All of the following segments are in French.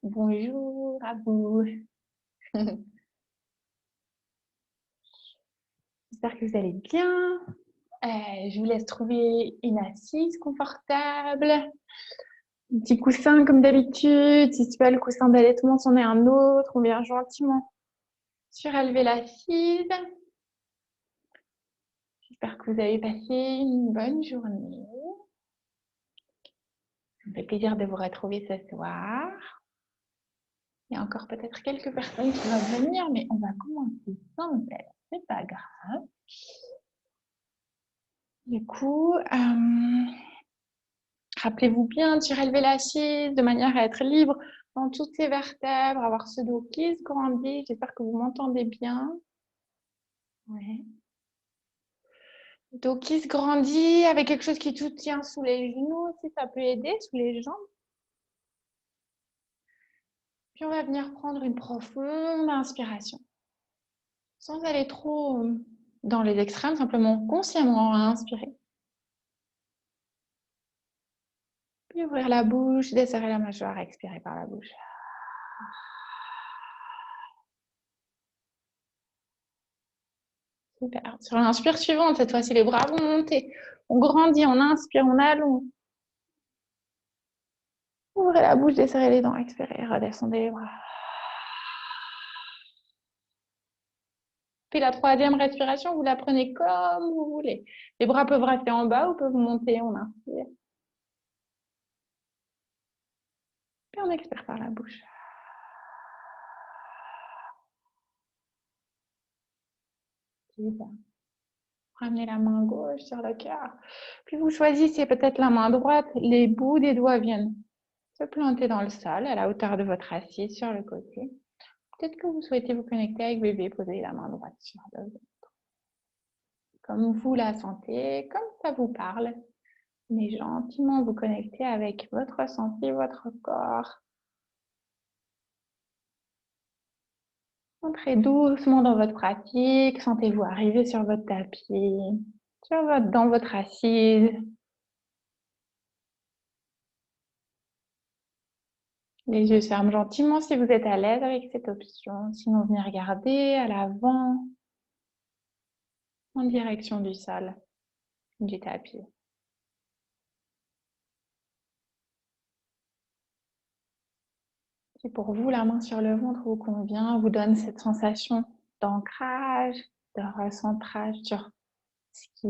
Bonjour à vous. J'espère que vous allez bien. Je vous laisse trouver une assise confortable, un petit coussin comme d'habitude. Si c'est pas le coussin d'allaitement, c'en est un autre. On vient gentiment surélever l'assise. J'espère que vous avez passé une bonne journée. Ça me fait plaisir de vous retrouver ce soir. Il y a encore peut-être quelques personnes qui vont venir, mais on va commencer sans elle. C'est pas grave. Du coup, rappelez-vous bien de surélever l'assise de manière à être libre dans toutes les vertèbres, avoir ce dos qui se grandit. J'espère que vous m'entendez bien. Ouais. Dos qui se grandit avec quelque chose qui tout tient sous les genoux aussi, ça peut aider, sous les jambes. Puis on va venir prendre une profonde inspiration. Sans aller trop dans les extrêmes, simplement consciemment à inspirer. Puis ouvrir la bouche, desserrer la mâchoire, expirer par la bouche. Super. Sur l'inspire suivante, cette fois-ci, les bras vont monter. On grandit, on inspire, on allonge. Ouvrez la bouche, desserrez les dents, expirez, redescendez les bras. Puis la troisième respiration, vous la prenez comme vous voulez. Les bras peuvent rester en bas ou peuvent monter, on inspire. Puis on expire par la bouche. Super. Ramenez la main gauche sur le cœur. Puis vous choisissez peut-être la main droite. Les bouts des doigts viennent se planter dans le sol à la hauteur de votre assise sur le côté. Peut-être que vous souhaitez vous connecter avec bébé, posez la main droite sur le ventre. Comme vous la sentez, comme ça vous parle. Mais gentiment vous connecter avec votre ressenti, votre corps. Entrez doucement dans votre pratique. Sentez-vous arriver sur votre tapis, dans votre assise. Les yeux se ferment gentiment si vous êtes à l'aise avec cette option. Sinon, venez regarder à l'avant, en direction du sol, du tapis. Si pour vous, la main sur le ventre vous convient, vous donne cette sensation d'ancrage, de recentrage sur ce qui,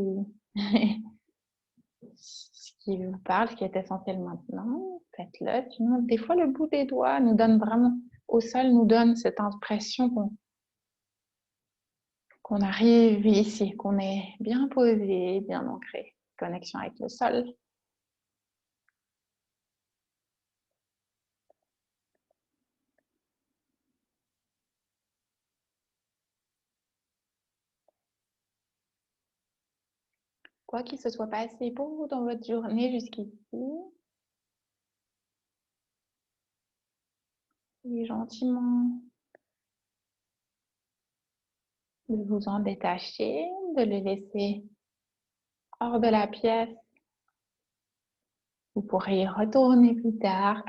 ce qui vous parle, ce qui est essentiel maintenant. Faites-le. Sinon, des fois, le bout des doigts nous donne vraiment, au sol, nous donne cette impression qu'on arrive ici, qu'on est bien posé, bien ancré. Connexion avec le sol. Quoi qu'il se soit passé pour vous dans votre journée jusqu'ici, et gentiment de vous en détacher, de le laisser hors de la pièce. Vous pourrez y retourner plus tard.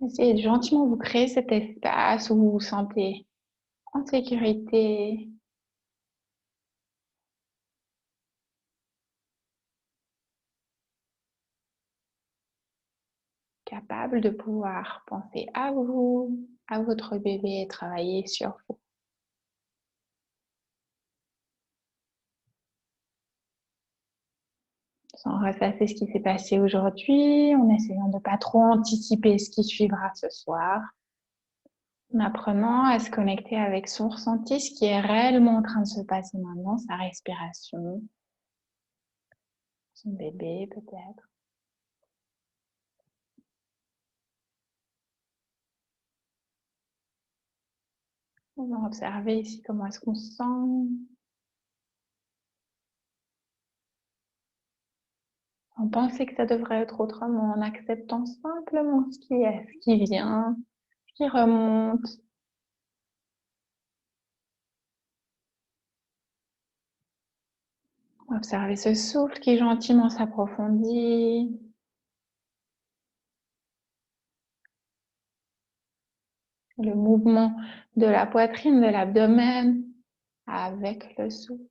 Essayez de gentiment vous créer cet espace où vous vous sentez en sécurité, capable de pouvoir penser à vous, à votre bébé et travailler sur vous. Sans ressasser ce qui s'est passé aujourd'hui, en essayant de ne pas trop anticiper ce qui suivra ce soir, en apprenant à se connecter avec son ressenti, ce qui est réellement en train de se passer maintenant, sa respiration, son bébé peut-être. On va observer ici comment est-ce qu'on se sent. En pensant que ça devrait être autrement, en acceptant simplement ce qui est, ce qui vient, ce qui remonte. Observez ce souffle qui gentiment s'approfondit. Le mouvement de la poitrine, de l'abdomen avec le souffle.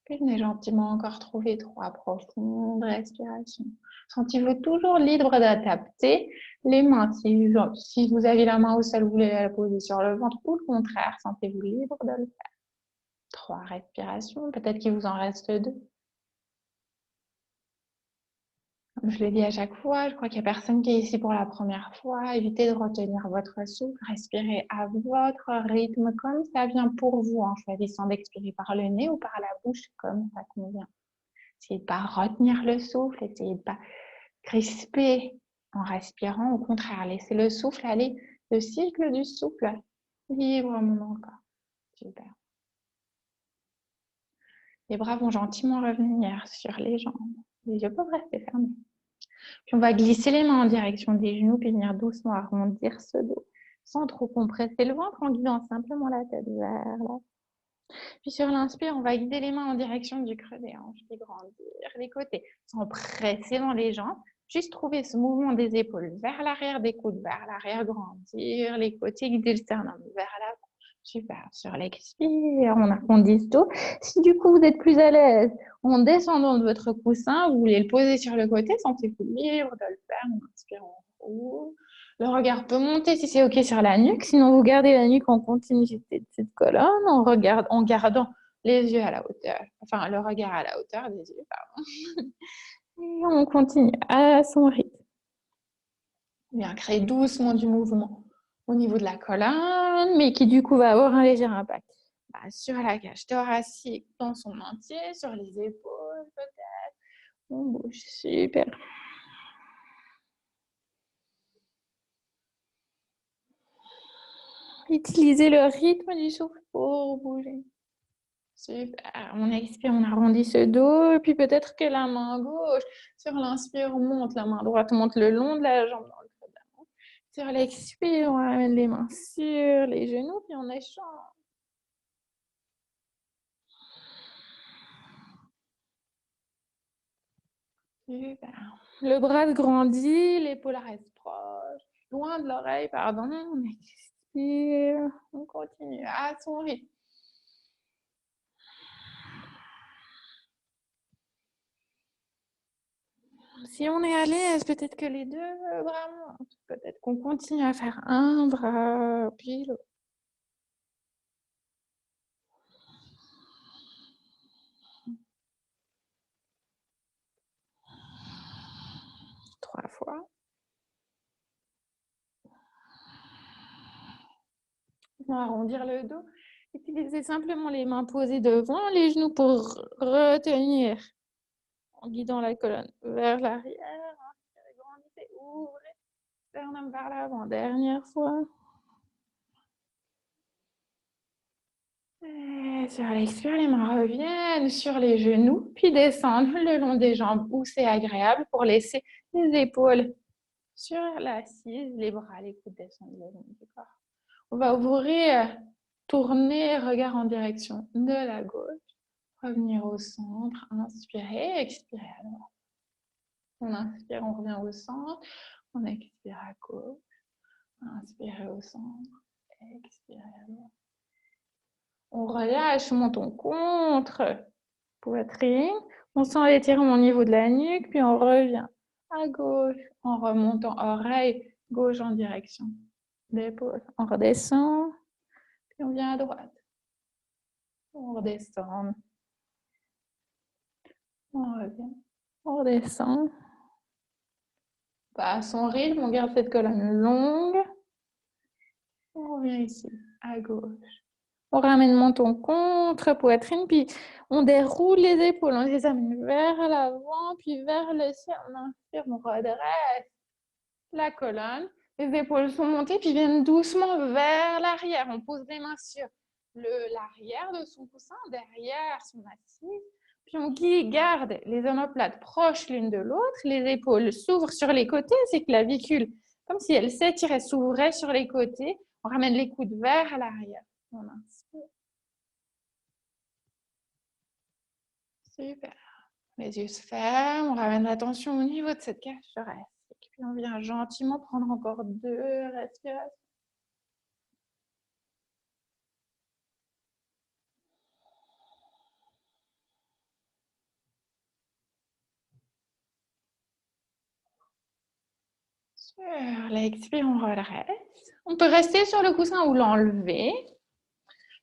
Venez gentiment encore trouver 3 profondes respirations. Sentez-vous toujours libre d'adapter les mains. Si vous avez la main au sol, vous voulez la poser sur le ventre ou le contraire, sentez-vous libre de le faire. 3 respirations, peut-être qu'il vous en reste 2. Comme je le dis à chaque fois, je crois qu'il n'y a personne qui est ici pour la première fois. Évitez de retenir votre souffle. Respirez à votre rythme, comme ça vient pour vous, en choisissant d'expirer par le nez ou par la bouche, comme ça convient. Essayez de ne pas retenir le souffle, essayez de ne pas crisper en respirant. Au contraire, laissez le souffle aller, le cycle du souffle, librement dans le corps. Super. Les bras vont gentiment revenir sur les jambes. Les yeux peuvent rester fermés. Puis on va glisser les mains en direction des genoux, puis venir doucement arrondir ce dos, sans trop compresser le ventre, en guidant simplement la tête vers là. Puis sur l'inspire, on va guider les mains en direction du creux des hanches, puis grandir les côtés, sans presser dans les jambes. Juste trouver ce mouvement des épaules vers l'arrière, des coudes vers l'arrière, grandir les côtés, guider le sternum vers l'avant. Super. Sur l'expire, on arrondit tout. Si du coup vous êtes plus à l'aise en descendant de votre coussin, vous voulez le poser sur le côté, sentez-vous libre de le faire. On inspire en haut. Le regard peut monter si c'est OK sur la nuque. Sinon, vous gardez la nuque en continuité de cette colonne en gardant les yeux à la hauteur. Enfin, le regard à la hauteur des yeux, pardon. Et on continue à son rythme. Bien, créer doucement du mouvement au niveau de la colonne, mais qui du coup va avoir un léger impact sur la cage thoracique dans son entier, sur les épaules peut-être. On bouge, super. Utilisez le rythme du souffle pour bouger. Super. On expire, on arrondit ce dos, et puis peut-être que la main gauche, sur l'inspire, monte, la main droite monte le long de la jambe dans le creux de la main. Sur l'expire, on ramène les mains sur les genoux, puis on échange. Super. Le bras grandit, l'épaule reste proche, loin de l'oreille, pardon. On expire, on continue à son rythme. Si on est à l'aise, peut-être que les 2 bras montent. Peut-être qu'on continue à faire un bras, puis l'autre. Trois fois. On va arrondir le dos. Utilisez simplement les mains posées devant les genoux pour retenir en guidant la colonne vers l'arrière. Inspirez, grandissez, ouvrez. Sternum vers l'avant. Dernière fois. Et sur l'expire, les mains reviennent sur les genoux, puis descendent le long des jambes où c'est agréable pour laisser les épaules sur l'assise, les bras, les coudes descendent le long du corps. On va ouvrir, tourner, regard en direction de la gauche, revenir au centre, inspirer, expirer à droite. On inspire, on revient au centre, on expire à gauche, inspirez au centre, expirez à droite. On relâche, on monte, on contre poitrine. On sent l'étirement au niveau de la nuque, puis on revient à gauche en remontant oreille gauche en direction d'épaule. On redescend, puis on vient à droite. On redescend. On revient. On redescend. À son rythme, on garde cette colonne longue. On revient ici, à gauche. On ramène menton contre poitrine, puis on déroule les épaules, on les amène vers l'avant, puis vers le ciel. On inspire, on redresse la colonne. Les épaules sont montées, puis viennent doucement vers l'arrière. On pose les mains sur l'arrière de son coussin, derrière son assise. Puis on garde les omoplates proches l'une de l'autre. Les épaules s'ouvrent sur les côtés, ces clavicules, comme si elles s'étiraient, s'ouvraient sur les côtés. On ramène les coudes vers l'arrière. On inspire. Super. Les yeux se ferment, on ramène l'attention au niveau de cette cage thoracique. Puis on vient gentiment prendre encore 2 respirations. Sur l'expire, on redresse. On peut rester sur le coussin ou l'enlever.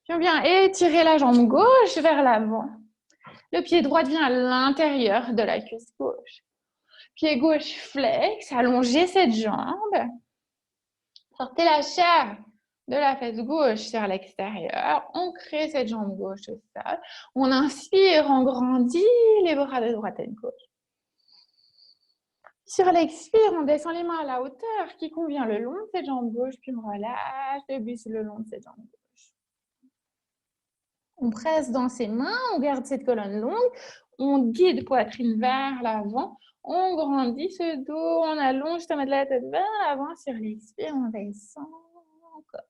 Puis on vient étirer la jambe gauche vers l'avant. Le pied droit vient à l'intérieur de la cuisse gauche. Pied gauche flex, allongez cette jambe. Sortez la chair de la fesse gauche sur l'extérieur. On crée cette jambe gauche au sol. On inspire, on grandit les bras de droite et de gauche. Sur l'expire, on descend les mains à la hauteur qui convient le long de cette jambe gauche, puis on relâche le buste le long de cette jambe gauche. On presse dans ses mains, on garde cette colonne longue, on guide poitrine vers l'avant, on grandit ce dos, on allonge, on met de la tête vers l'avant, sur l'expire, on descend encore.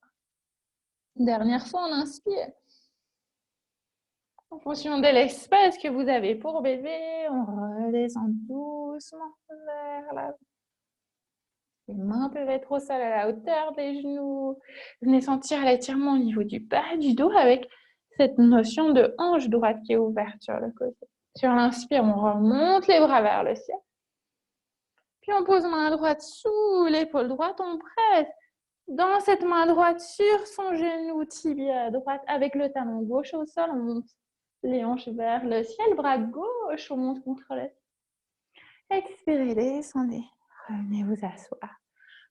Dernière fois, on inspire. En fonction de l'espace que vous avez pour bébé, on redescend doucement vers l'avant. Les mains peuvent être au sol à la hauteur des genoux. Venez sentir l'étirement au niveau du bas du dos avec cette notion de hanche droite qui est ouverte sur le côté. Sur l'inspire, on remonte les bras vers le ciel. Puis on pose main droite sous l'épaule droite, on presse dans cette main droite sur son genou tibia droite avec le talon gauche au sol, on monte les hanches vers le ciel, bras gauche, on monte contre le ciel. Expirez, descendez, revenez vous asseoir.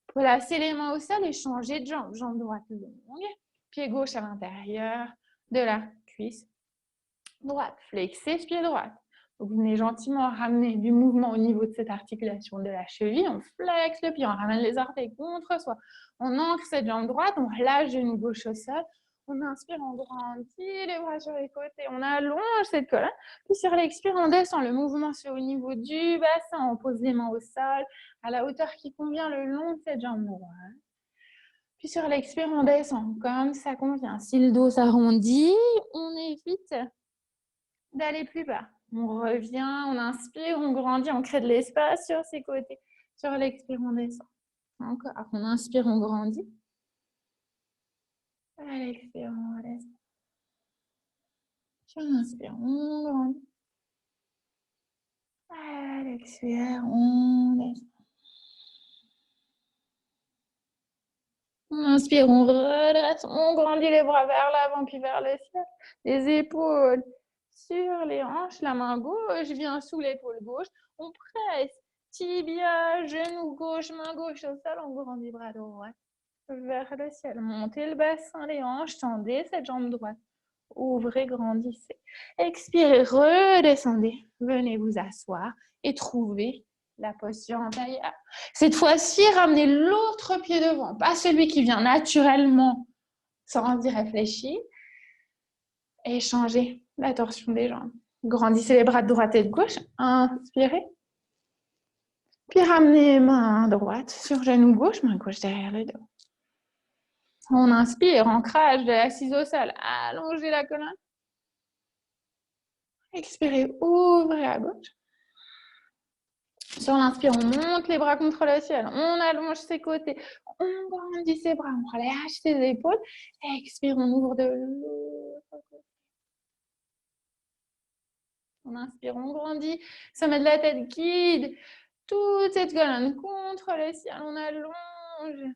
Placez les mains au sol et changez de jambe. Jambe droite longue, pied gauche à l'intérieur de la cuisse droite. Flexez ce pied droit. Donc, vous venez gentiment ramener du mouvement au niveau de cette articulation de la cheville. On flexe le pied, on ramène les orteils contre soi. On ancre cette jambe droite, on relâche le genou gauche au sol. On inspire, on grandit les bras sur les côtés. On allonge cette colonne. Puis sur l'expire, on descend. Le mouvement c'est au niveau du bassin. On pose les mains au sol à la hauteur qui convient le long de cette jambe droite. Puis sur l'expire, on descend comme ça convient. Si le dos s'arrondit, on évite d'aller plus bas. On revient, on inspire, on grandit, on crée de l'espace sur ses côtés. Sur l'expire, on descend. Encore, on inspire, on grandit. À l'expire, on redescend. Puis on inspire, on grandit. À l'expire, on descend. On inspire, on redresse, on grandit les bras vers l'avant puis vers le ciel. Les épaules sur les hanches, la main gauche vient sous l'épaule gauche. On presse, tibia, genou gauche, main gauche au sol, on grandit bras droit vers le ciel. Montez le bassin, les hanches, tendez cette jambe droite. Ouvrez, grandissez. Expirez, redescendez. Venez vous asseoir et trouvez la posture antérieure. Cette fois-ci, ramenez l'autre pied devant, pas celui qui vient naturellement sans y réfléchir. Et changez la torsion des jambes. Grandissez les bras de droite et de gauche. Inspirez. Puis ramenez main droite sur genou gauche, main gauche derrière le dos. On inspire, ancrage de l'assise au sol. Allongez la colonne. Expirez, ouvrez à gauche. Sur l'inspire, on monte les bras contre le ciel. On allonge ses côtés. On grandit ses bras. On relâche ses épaules. Expire, on ouvre de l'autre côté. On inspire, on grandit. Sommet de la tête guide toute cette colonne contre le ciel. On allonge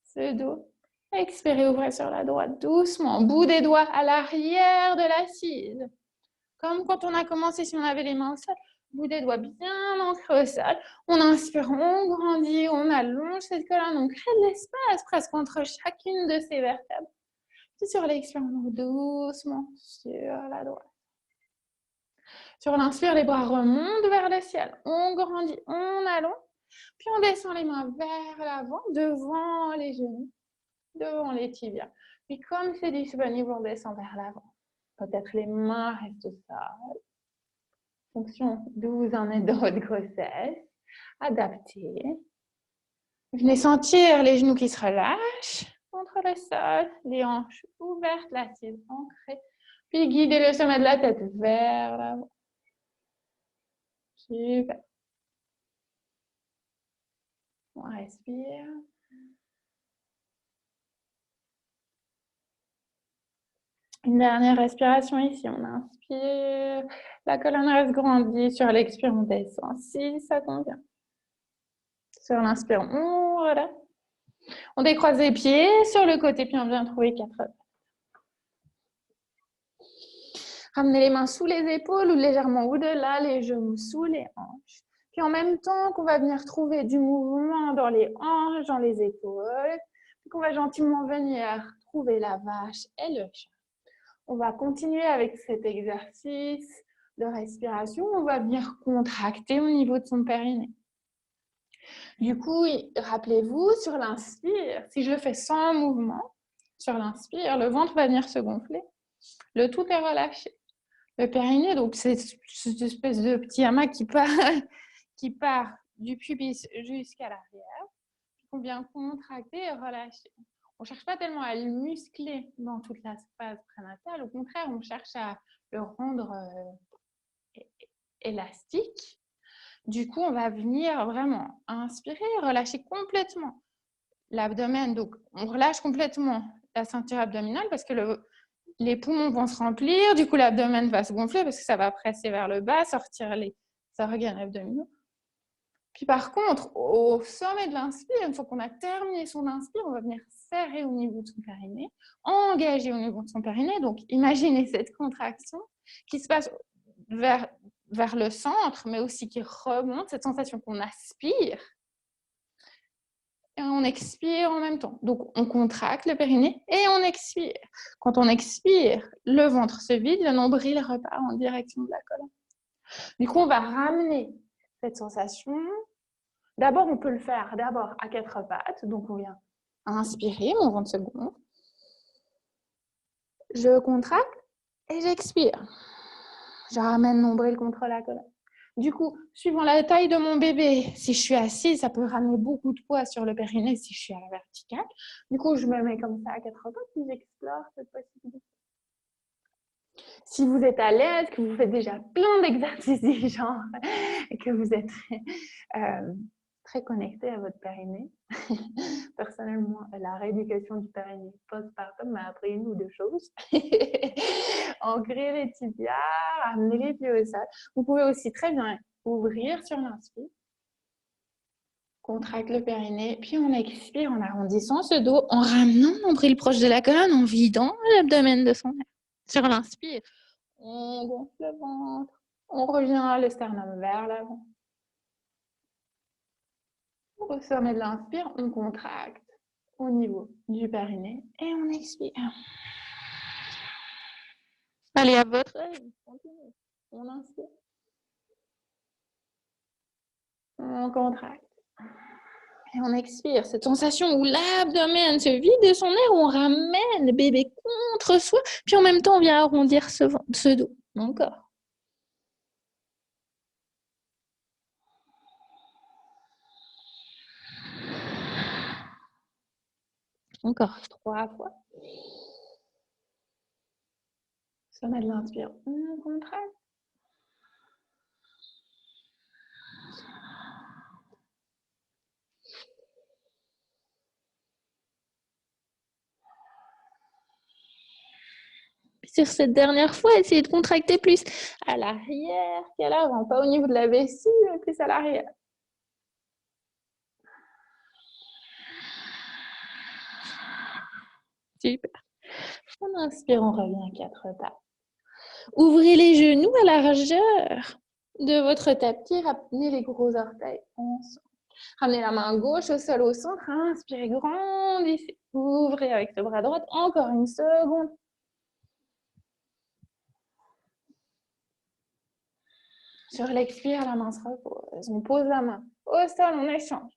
ce dos. Expirez, ouvrez sur la droite doucement. Bout des doigts à l'arrière de l'assise. Comme quand on a commencé, si on avait les mains au sol. Bout des doigts bien ancrés au sol. On inspire, on grandit, on allonge cette colonne. On crée de l'espace presque entre chacune de ces vertèbres. Puis sur l'expire, on ouvre doucement sur la droite. Sur l'inspire, les bras remontent vers le ciel. On grandit, on allonge. Puis on descend les mains vers l'avant, devant les genoux, devant les tibias. Puis comme c'est disponible, on descend vers l'avant. Peut-être les mains restent au sol. En fonction d'où vous en êtes dans votre grossesse. Adaptez. Venez sentir les genoux qui se relâchent contre le sol, les hanches ouvertes, l'assise ancrée. Puis guidez le sommet de la tête vers l'avant. Super. On respire. Une dernière respiration ici. On inspire. La colonne reste grandie. Sur l'expire, on descend. Si ça convient. Sur l'inspire, on relâche. On décroise les pieds sur le côté, puis on vient trouver 4 pattes. Ramenez les mains sous les épaules ou légèrement au-delà, les genoux sous les hanches. Puis en même temps qu'on va venir trouver du mouvement dans les hanches, dans les épaules, puis qu'on va gentiment venir trouver la vache et le chat. On va continuer avec cet exercice de respiration. On va venir contracter au niveau de son périnée. Du coup, rappelez-vous, sur l'inspire, si je le fais sans mouvement, sur l'inspire, le ventre va venir se gonfler. Le tout est relâché. Le périnée, donc c'est cette espèce de petit hamac qui part du pubis jusqu'à l'arrière. On vient contracter et relâcher. On ne cherche pas tellement à le muscler dans toute la phase prénatale. Au contraire, on cherche à le rendre élastique. Du coup, on va venir vraiment inspirer, relâcher complètement l'abdomen. Donc, on relâche complètement la ceinture abdominale parce que les poumons vont se remplir. Du coup, l'abdomen va se gonfler parce que ça va presser vers le bas, sortir les organes abdominaux. Puis par contre, au sommet de l'inspire, une fois qu'on a terminé son inspire, on va venir serrer au niveau de son périnée, engager au niveau de son périnée. Donc, imaginez cette contraction qui se passe vers le centre, mais aussi qui remonte, cette sensation qu'on aspire et on expire en même temps. Donc, on contracte le périnée et on expire. Quand on expire, le ventre se vide, le nombril repart en direction de la colonne. Du coup, on va ramener cette sensation. D'abord, on peut le faire à 4 pattes. Donc, on vient inspirer, mon ventre se gonfle. Je contracte et j'expire. Je ramène mon nombril contre la colonne. Du coup, suivant la taille de mon bébé, si je suis assise, ça peut ramener beaucoup de poids sur le périnée si je suis à la verticale. Du coup, je me mets comme ça à 4 pattes et j'explore cette possibilité. Si vous êtes à l'aise, que vous faites déjà plein d'exercices du genre et que vous êtes très connecté à votre périnée, personnellement, la rééducation du périnée postpartum m'a appris une ou deux choses. Ancrer les tibias, amener les pieds au sol. Vous pouvez aussi très bien ouvrir sur l'inspire, contracte le périnée, puis on expire en arrondissant ce dos, en ramenant le nombril proche de la colonne, en vidant l'abdomen de son air. Sur l'inspire, on gonfle le ventre, on revient le sternum vers l'avant. Au sommet de l'inspire, on contracte au niveau du périnée et on expire. Allez, à votre aise, continuez. On inspire. On contracte. Et on expire. Cette sensation où l'abdomen se vide de son air, où on ramène le bébé contre soi, puis en même temps, on vient arrondir ce dos. Encore. Encore 3 fois. Sommet de l'inspire, on contracte. Sur cette dernière fois, essayez de contracter plus à l'arrière qu'à l'avant, pas au niveau de la vessie, mais plus à l'arrière. Super. On inspire, on revient à 4 pattes. Ouvrez les genoux à la largeur de votre tapis, ramenez les gros orteils ensemble. Ramenez la main gauche au sol au centre, inspirez, grandissez, ouvrez avec le bras droit, encore une seconde. Sur l'expire, la main se repose, on pose la main au sol, on échange.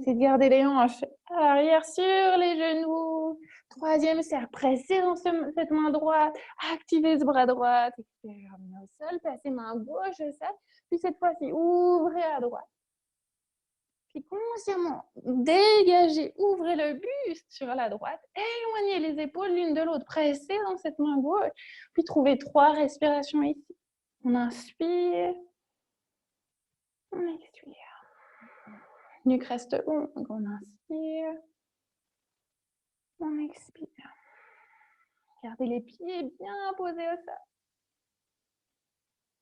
C'est de garder les hanches à l'arrière sur les genoux. Troisième cercle, pressez dans cette main droite, activez ce bras droit, expirez, ramenez au sol, passez main gauche au sol, puis cette fois-ci, ouvrez à droite. Puis consciemment, dégagez, ouvrez le buste sur la droite, éloignez les épaules l'une de l'autre, pressez dans cette main gauche, puis trouvez 3 respirations ici. On inspire. On expire. Nuque reste longue. On inspire. On expire. Gardez les pieds bien posés au sol.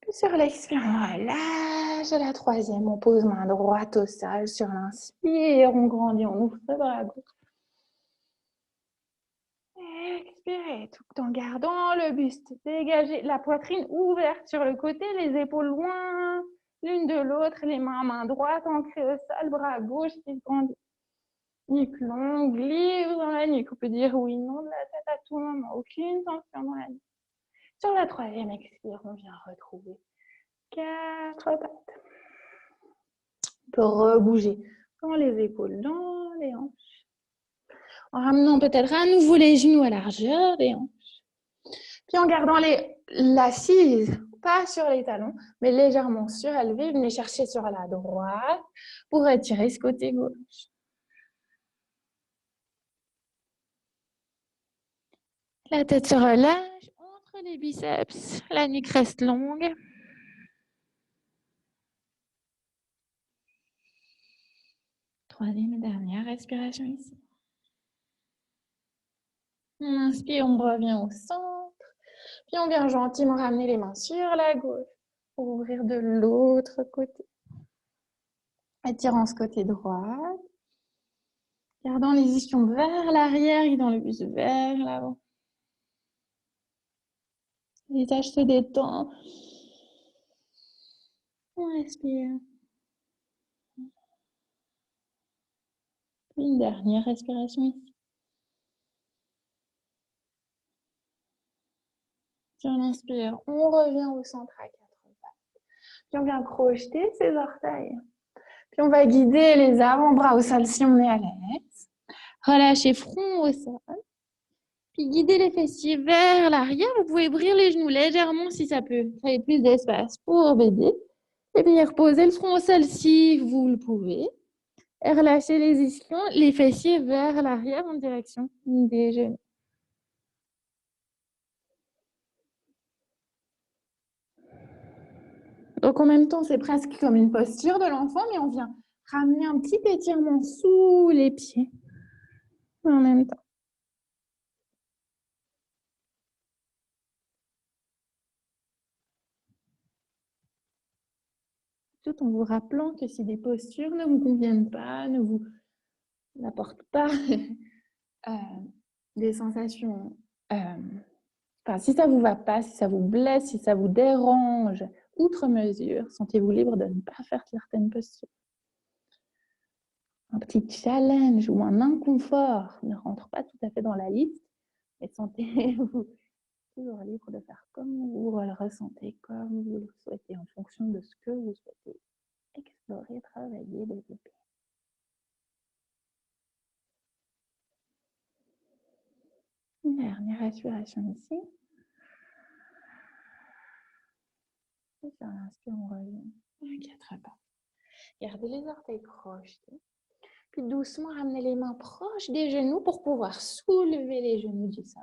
Puis sur l'expire, on relâche. À la troisième, on pose main droite au sol. Sur l'inspire, on grandit, on ouvre le bras gauche. Expirez tout en gardant le buste dégagé, la poitrine ouverte sur le côté, les épaules loin l'une de l'autre, les main droite ancrée au sol, bras gauche qui grandit. Nuque longue, livre dans la nuque. On peut dire oui, non de la tête à tout moment, aucune tension dans la nuque. Sur la troisième expire, on vient retrouver 4 pattes. On peut rebouger dans les épaules, dans les hanches. En ramenant peut-être à nouveau les genoux à largeur des hanches. Puis en gardant l'assise, pas sur les talons, mais légèrement surélevée, venez chercher sur la droite pour étirer ce côté gauche. La tête se relâche entre les biceps, la nuque reste longue. Troisième et dernière respiration ici. On inspire, on revient au centre. Puis on vient gentiment ramener les mains sur la gauche pour ouvrir de l'autre côté. Étirant ce côté droit. Gardant les ischions vers l'arrière et dans le buste vers l'avant. Les tâches se détendent. On respire. Une dernière respiration ici. Si on inspire, on revient au centre à 4 pattes. Puis on vient crocheter ses orteils. Puis on va guider les avant-bras au sol si on est à l'aise. Relâchez front au sol. Puis guidez les fessiers vers l'arrière. Vous pouvez ouvrir les genoux légèrement si ça peut créer plus d'espace pour bébé. Et puis reposez le front au sol si vous le pouvez. Et relâchez les ischions, les fessiers vers l'arrière en direction des genoux. Donc en même temps, c'est presque comme une posture de l'enfant, mais on vient ramener un petit étirement sous les pieds en même temps. Tout en vous rappelant que si des postures ne vous conviennent pas, ne vous n'apportent pas des sensations, si ça ne vous va pas, si ça vous blesse, si ça vous dérange, outre mesure, sentez-vous libre de ne pas faire certaines postures. Un petit challenge ou un inconfort ne rentre pas tout à fait dans la liste, mais sentez-vous toujours libre de faire comme vous le ressentez, comme vous le souhaitez, en fonction de ce que vous souhaitez explorer, travailler, développer. Une dernière respiration ici. Et sur l'inspire, on revient à 4 pas. Gardez les orteils crochetés. Puis doucement, ramenez les mains proches des genoux pour pouvoir soulever les genoux du sol.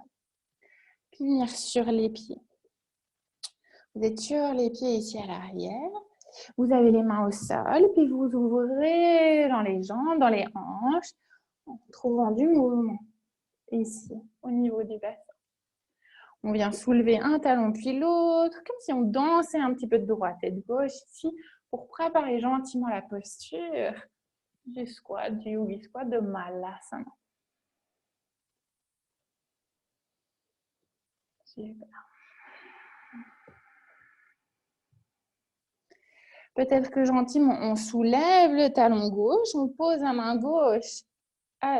Puis venir sur les pieds. Vous êtes sur les pieds ici à l'arrière. Vous avez les mains au sol, puis vous ouvrez dans les jambes, dans les hanches, en trouvant du mouvement ici, au niveau du bassin. On vient soulever un talon puis l'autre, comme si on dansait un petit peu de droite et de gauche ici, pour préparer gentiment la posture du squat, du yogi squat, de Malasana. Super. Peut-être que gentiment, on soulève le talon gauche, on pose la main gauche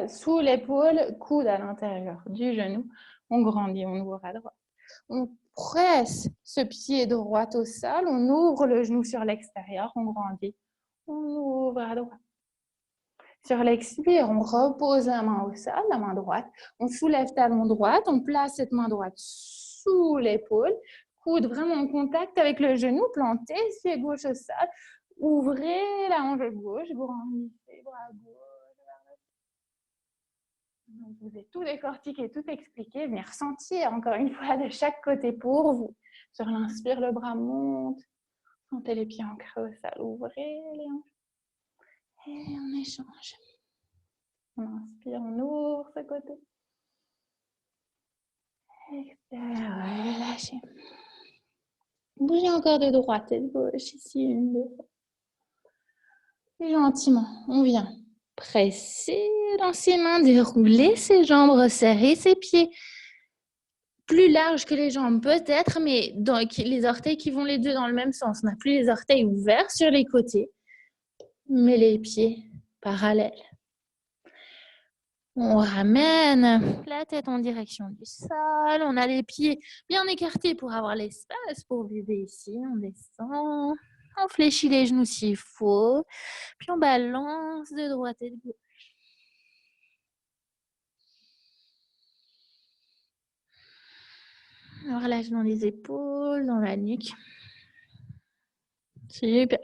sous l'épaule, coude à l'intérieur du genou. On grandit, on ouvre à droite. On presse ce pied droit au sol, on ouvre le genou sur l'extérieur, on grandit. On ouvre à droite. Sur l'expire, on repose la main au sol, la main droite. On soulève talon droite, on place cette main droite sous l'épaule. Coude vraiment en contact avec le genou, planté, pied gauche au sol. Ouvrez la hanche gauche, grandissez, bras gauche. Donc, je vous ai tout décortiqué, tout expliqué. Venez ressentir encore une fois de chaque côté pour vous Sur l'inspire, le bras monte. Sentez les pieds ancrés au sol. Ouvrez les hanches. Et on échange. On inspire, on ouvre ce côté. Expire, relâchez. Bougez encore de droite et de gauche. Ici, une, deux fois. Et gentiment, on vient presser dans ses mains, dérouler ses jambes, resserrer ses pieds. Plus large que les jambes peut-être, mais donc les orteils qui vont les deux dans le même sens. On n'a plus les orteils ouverts sur les côtés, mais les pieds parallèles. On ramène la tête en direction du sol. On a les pieds bien écartés pour avoir l'espace pour bébé ici. On descend. On fléchit les genoux s'il faut. Puis on balance de droite et de gauche. On relâche dans les épaules, dans la nuque. Super.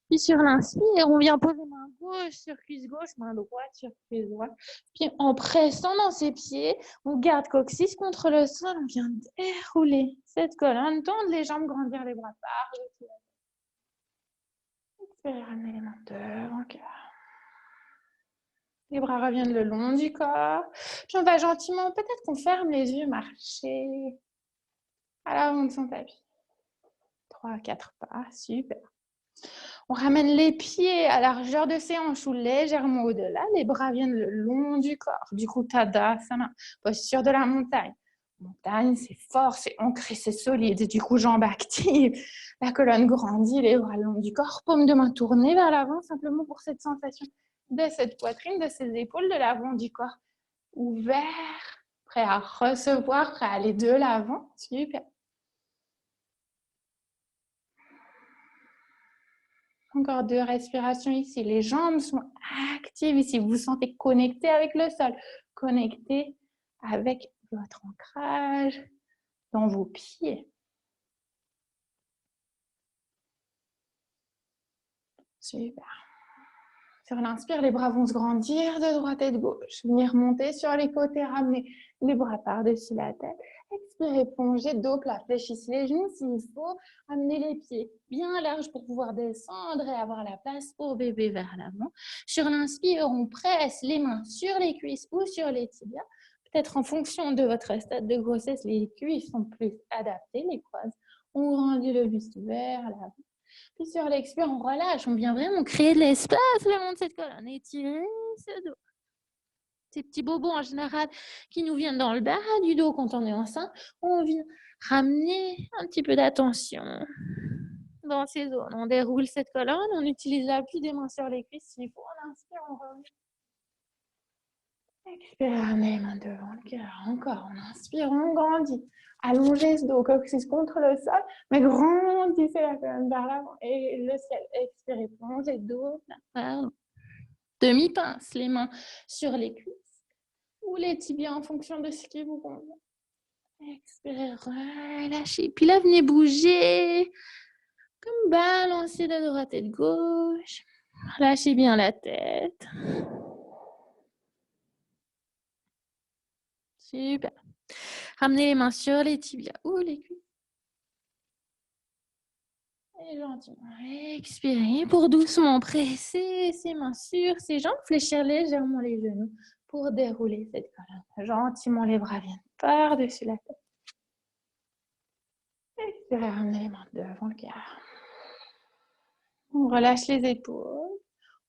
Puis sur l'inspire, on vient poser main gauche sur cuisse gauche, main droite sur cuisse droite. Puis en pressant dans ses pieds, on garde coccyx contre le sol. On vient dérouler cette colonne, tendre les jambes, grandir les bras par-dessus. Expirez, ramenez les mains devant le cœur. Les bras reviennent le long du corps. Puis on va gentiment, peut-être qu'on ferme les yeux, marcher à l'avant de son tapis. 3 à 4 pas, super. On ramène les pieds à la largeur de ses hanches ou légèrement au-delà. Les bras viennent le long du corps. Du coup, Tadasana, posture de la montagne. Montagne, c'est fort, c'est ancré, c'est solide. Du coup, jambes actives. La colonne grandit, les bras le long du corps. Paume de main tournée vers l'avant, simplement pour cette sensation de cette poitrine, de ces épaules, de l'avant du corps. Ouvert, prêt à recevoir, prêt à aller de l'avant. Super. Encore 2 respirations ici. Les jambes sont actives ici. Vous vous sentez connecté avec le sol, connecté avec votre ancrage dans vos pieds. Super. Sur l'inspire, les bras vont se grandir de droite et de gauche. Venir monter sur les côtés, ramener les bras par-dessus la tête. Expirez, plongez, dos plat, fléchissez les genoux s'il faut. Amenez les pieds bien larges pour pouvoir descendre et avoir la place pour bébé vers l'avant. Sur l'inspire, on presse les mains sur les cuisses ou sur les tibias. Peut-être en fonction de votre stade de grossesse, les cuisses sont plus adaptées, les croises. On grandit le buste vers l'avant. Puis sur l'expire, on relâche. On vient vraiment créer de l'espace le long de cette colonne. Étirer ce dos. Ces petits bobos en général qui nous viennent dans le bas du dos quand on est enceinte, on vient ramener un petit peu d'attention dans ces zones. On déroule cette colonne, on utilise l'appui des mains sur les cuisses s'il faut. On inspire, on revient. Expire, ramenez les mains devant le cœur. Encore, on inspire, on grandit. Allongez ce dos, coccyx contre le sol, mais grandissez la colonne vers l'avant et le ciel. Expirez, plongez, dos, pardon. Demi-pince, les mains sur les cuisses ou les tibias en fonction de ce qui vous convient. Expirez, relâchez. Puis là, venez bouger, comme balancer de droite et de gauche. Relâchez bien la tête. Super. Ramenez les mains sur les tibias ou les cuisses. Et gentiment, expirez pour doucement presser ses mains sur ses jambes, fléchir légèrement les genoux pour dérouler cette colonne. Gentiment, les bras viennent par-dessus la tête. Expirez, ramenez les mains devant le cœur. On relâche les épaules.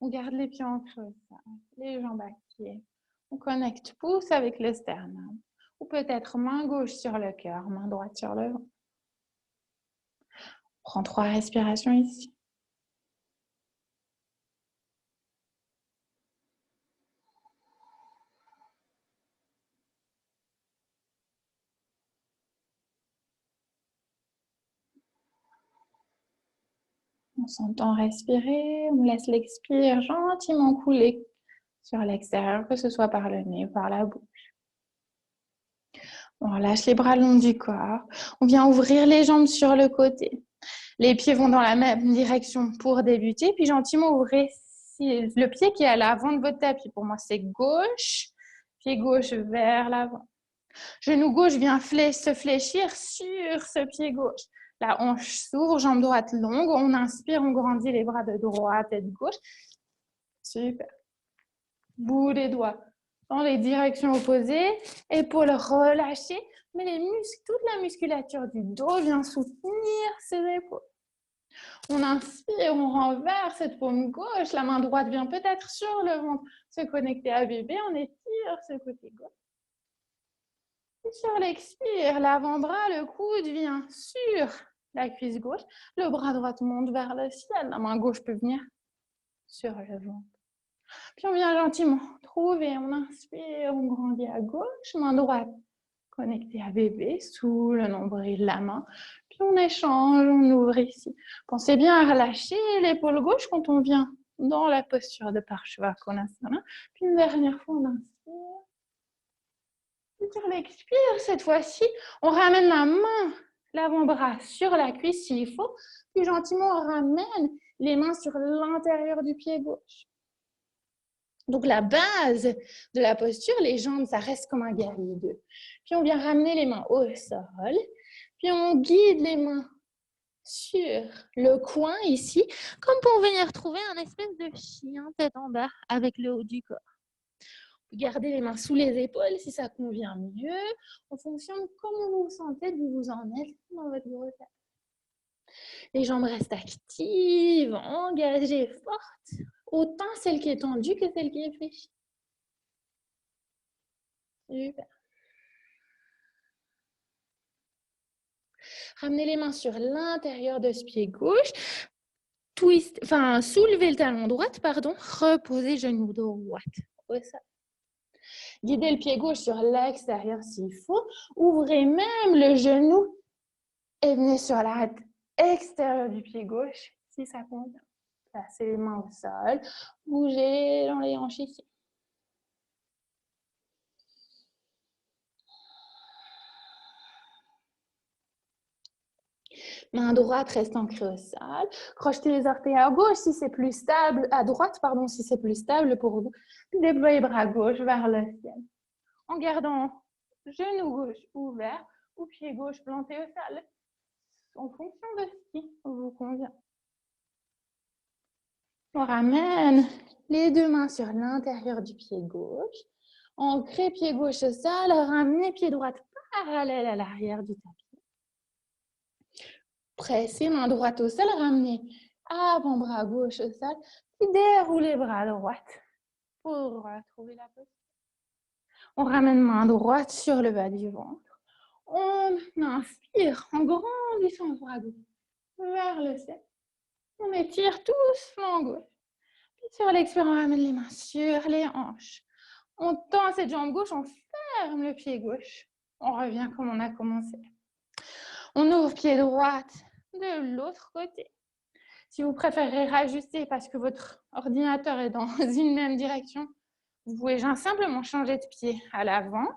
On garde les pieds ancrés au sol, les jambes actives. On connecte pouce avec le sternum. Ou peut-être main gauche sur le cœur, main droite sur le ventre. On prend 3 respirations ici. On s'entend respirer, on laisse l'expire gentiment couler sur l'extérieur, que ce soit par le nez ou par la bouche. On relâche les bras le long du corps. On vient ouvrir les jambes sur le côté. Les pieds vont dans la même direction pour débuter, puis gentiment ouvrez le pied qui est à l'avant de votre tapis. Pour moi, c'est gauche, pied gauche vers l'avant. Genou gauche vient se fléchir sur ce pied gauche. La hanche s'ouvre, jambe droite longue. On inspire, on grandit les bras de droite et de gauche. Super. Bout des doigts dans les directions opposées. Épaules relâchées. Mais les muscles, toute la musculature du dos vient soutenir ses épaules. On inspire, on renverse cette paume gauche. La main droite vient peut-être sur le ventre se connecter à bébé. On étire ce côté gauche. Et sur l'expire, l'avant-bras, le coude vient sur la cuisse gauche. Le bras droit monte vers le ciel. La main gauche peut venir sur le ventre. Puis on vient gentiment trouver. On inspire, on grandit à gauche. Main droite connectée à bébé, sous le nombril, la main. Puis on échange, on ouvre ici. Pensez bien à relâcher l'épaule gauche quand on vient dans la posture de Parshvakonasana. Puis une dernière fois, on inspire. Puis sur l'expire, cette fois-ci, on ramène la main, l'avant-bras sur la cuisse s'il faut. Puis gentiment, on ramène les mains sur l'intérieur du pied gauche. Donc, la base de la posture, les jambes, ça reste comme un guerrier 2. Puis, on vient ramener les mains au sol. Puis, on guide les mains sur le coin ici, comme pour venir trouver un espèce de chien tête en bas avec le haut du corps. Vous gardez les mains sous les épaules si ça convient mieux, en fonction de comment vous vous sentez, d'où vous en êtes dans votre grossesse. Les jambes restent actives, engagées, fortes. Autant celle qui est tendue que celle qui est fléchie. Super. Ramenez les mains sur l'intérieur de ce pied gauche. Soulevez le talon droit, reposez genou droit. Guidez le pied gauche sur l'extérieur s'il faut. Ouvrez même le genou et venez sur l'arête extérieure du pied gauche si ça convient. Placez les mains au sol. Bougez dans les hanches ici. Main droite reste ancrée au sol. Crochetez les orteils à gauche si c'est plus stable, à droite, si c'est plus stable pour vous. Déployez bras gauche vers le ciel. En gardant genou gauche ouvert ou pied gauche planté au sol. En fonction de ce qui vous convient. On ramène les deux mains sur l'intérieur du pied gauche. Ancrez pied gauche au sol. Ramenez pied droit parallèle à l'arrière du tapis. Pressez main droite au sol, ramenez avant-bras gauche au sol, puis déroulez bras droite pour trouver la posture. On ramène main droite sur le bas du ventre. On inspire en grandissant le bras gauche vers le ciel. On étire doucement gauche. Puis sur l'expire, on ramène les mains sur les hanches. On tend cette jambe gauche, on ferme le pied gauche. On revient comme on a commencé. On ouvre pied droit de l'autre côté. Si vous préférez rajuster parce que votre ordinateur est dans une même direction, vous pouvez simplement changer de pied à l'avant,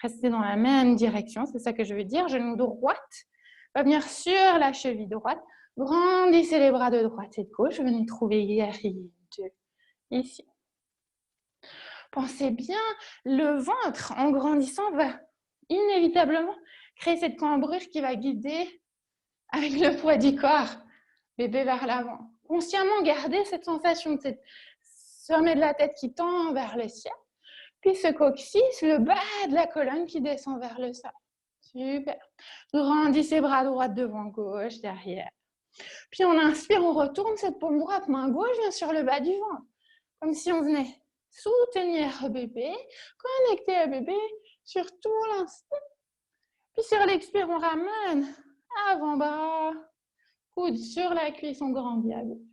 rester dans la même direction, c'est ça que je veux dire. Genou droite va venir sur la cheville droite. Grandissez les bras de droite et de gauche. Venez trouver guerrier 2 ici. Pensez bien, le ventre en grandissant va inévitablement créer cette cambrure qui va guider avec le poids du corps, bébé vers l'avant. Consciemment, gardez cette sensation de cette sommet de la tête qui tend vers le ciel. Puis ce coccyx, le bas de la colonne qui descend vers le sol. Super. Grandissez bras droit devant, gauche, derrière. Puis on inspire, on retourne cette paume droite, main gauche vient sur le bas du ventre. Comme si on venait soutenir bébé, connecter à bébé sur tout l'instant. Puis sur l'expire, on ramène avant-bras, coude sur la cuisse, on grandit à gauche.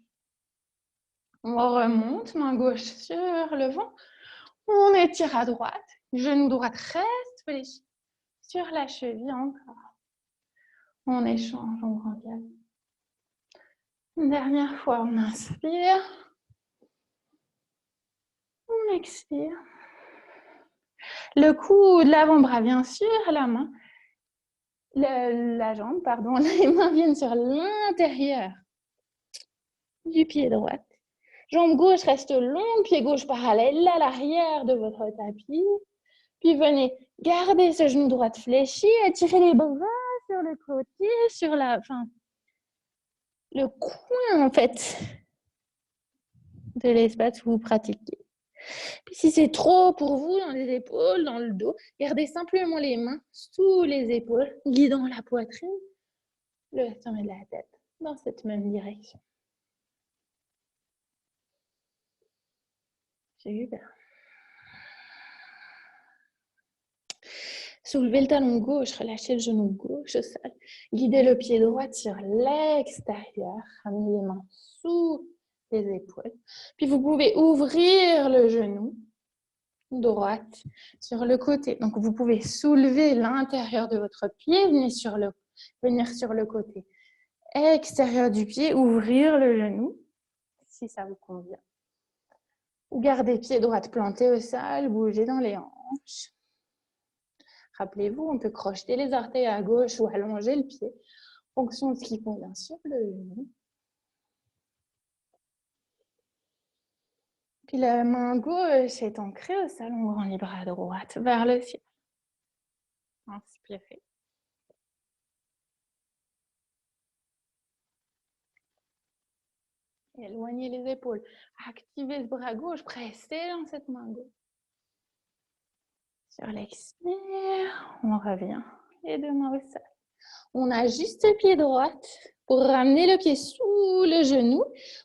On remonte, main gauche sur le ventre. On étire à droite. Genou droit reste fléchi sur la cheville encore. On échange, on grandit à gauche. Une dernière fois, on inspire. On expire. Le coude, l'avant-bras vient sur la main. La jambe, les mains viennent sur l'intérieur du pied droit. Jambe gauche reste longue, pied gauche parallèle à l'arrière de votre tapis. Puis venez garder ce genou droit fléchi, étirez les bras sur le côté, sur le coin en fait de l'espace où vous pratiquez. Puis si c'est trop pour vous, dans les épaules, dans le dos, gardez simplement les mains sous les épaules, guidant la poitrine, le sommet de la tête dans cette même direction. Super. Soulevez le talon gauche, relâchez le genou gauche au sol. Guidez le pied droit sur l'extérieur. Ramenez les mains sous les épaules. Puis vous pouvez ouvrir le genou droite sur le côté. Donc vous pouvez soulever l'intérieur de votre pied, venir sur le côté extérieur du pied, ouvrir le genou si ça vous convient. Ou gardez pied droit planté au sol, bougez dans les hanches. Rappelez-vous, on peut crocheter les orteils à gauche ou allonger le pied en fonction de ce qui convient sur le genou. Puis la main gauche est ancrée au sol, on grand les bras droite vers le ciel. Inspirez. Éloignez les épaules. Activez ce bras gauche, pressez dans cette main gauche. Sur l'expire, on revient. Les deux mains au sol. On ajuste le pied droit pour ramener le pied sous le genou.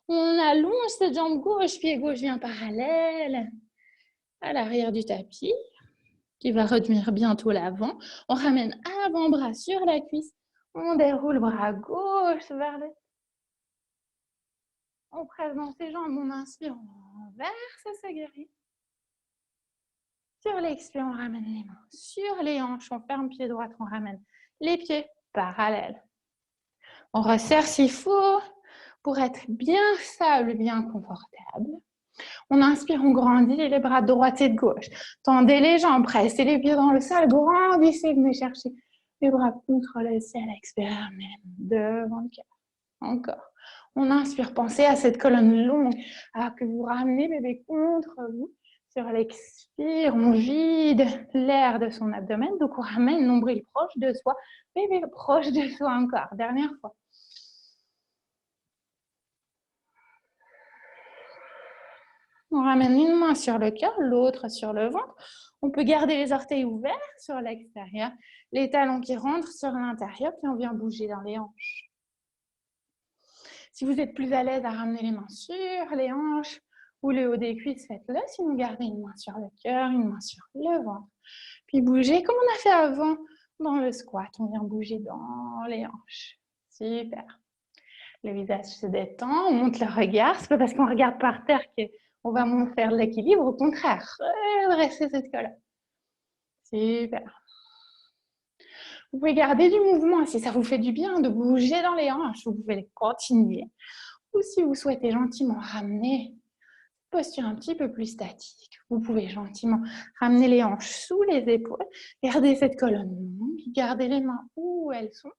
On allonge cette jambe gauche, pied gauche vient parallèle à l'arrière du tapis, qui va retenir bientôt l'avant. On ramène avant-bras sur la cuisse. On déroule bras gauche vers le... On presse dans ses jambes, on inspire, on verse, ça s'aguerrit. Sur l'expire, on ramène les mains sur les hanches, on ferme pied droit, on ramène les pieds parallèles. On resserre s'il faut pour être bien stable, bien confortable. On inspire, on grandit les bras de droite et de gauche. Tendez les jambes, pressez les pieds dans le sol, grandissez, venez chercher les bras contre le ciel, expire même devant le cœur. Encore. On inspire, pensez à cette colonne longue, que vous ramenez bébé contre vous. Sur l'expire, on vide l'air de son abdomen, donc on ramène nombril proche de soi, bébé proche de soi encore. Dernière fois. On ramène une main sur le cœur, l'autre sur le ventre. On peut garder les orteils ouverts sur l'extérieur, les talons qui rentrent sur l'intérieur, puis on vient bouger dans les hanches. Si vous êtes plus à l'aise à ramener les mains sur les hanches ou le haut des cuisses, faites-le. Sinon, gardez une main sur le cœur, une main sur le ventre. Puis bougez comme on a fait avant dans le squat. On vient bouger dans les hanches. Super. Le visage se détend, on monte le regard. C'est pas parce qu'on regarde par terre qu'on va faire de l'équilibre. Au contraire, redressez cette colonne. Super. Vous pouvez garder du mouvement si ça vous fait du bien de bouger dans les hanches. Vous pouvez les continuer. Ou si vous souhaitez gentiment ramener une posture un petit peu plus statique, vous pouvez gentiment ramener les hanches sous les épaules, garder cette colonne longue, garder les mains où elles sont.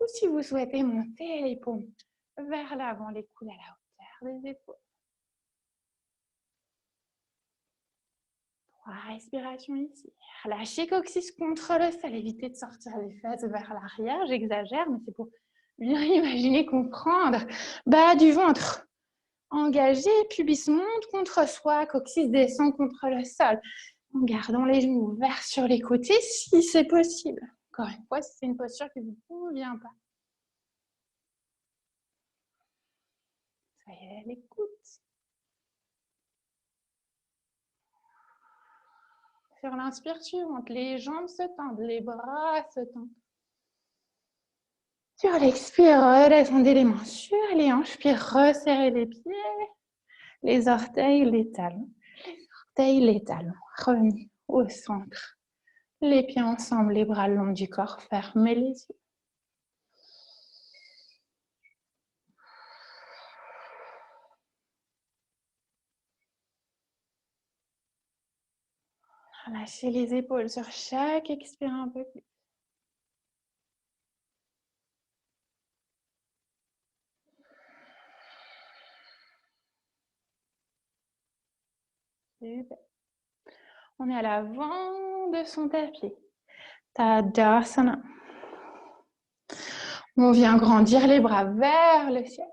Ou si vous souhaitez monter les paumes vers l'avant, les coudes à la hauteur des épaules. 3 respirations ici. Relâchez coccyx contre le sol. Évitez de sortir les fesses vers l'arrière. J'exagère, mais c'est pour bien imaginer, comprendre. Bas du ventre. Engagé, pubis monte contre soi, coccyx descend contre le sol. En gardant les genoux ouverts sur les côtés si c'est possible. Encore une fois, si c'est une posture qui ne vous convient pas. Soyez à l'écoute. Sur l'inspire suivante, les jambes se tendent, les bras se tendent. Sur l'expire, redescendez les mains sur les hanches, puis resserrez les pieds, les orteils, les talons. Les orteils, les talons. Revenez au centre. Les pieds ensemble, les bras le long du corps, fermez les yeux. Lâchez les épaules sur chaque expire un peu plus. Super. On est à l'avant fond de son tapis. Tadasana. On vient grandir les bras vers le ciel.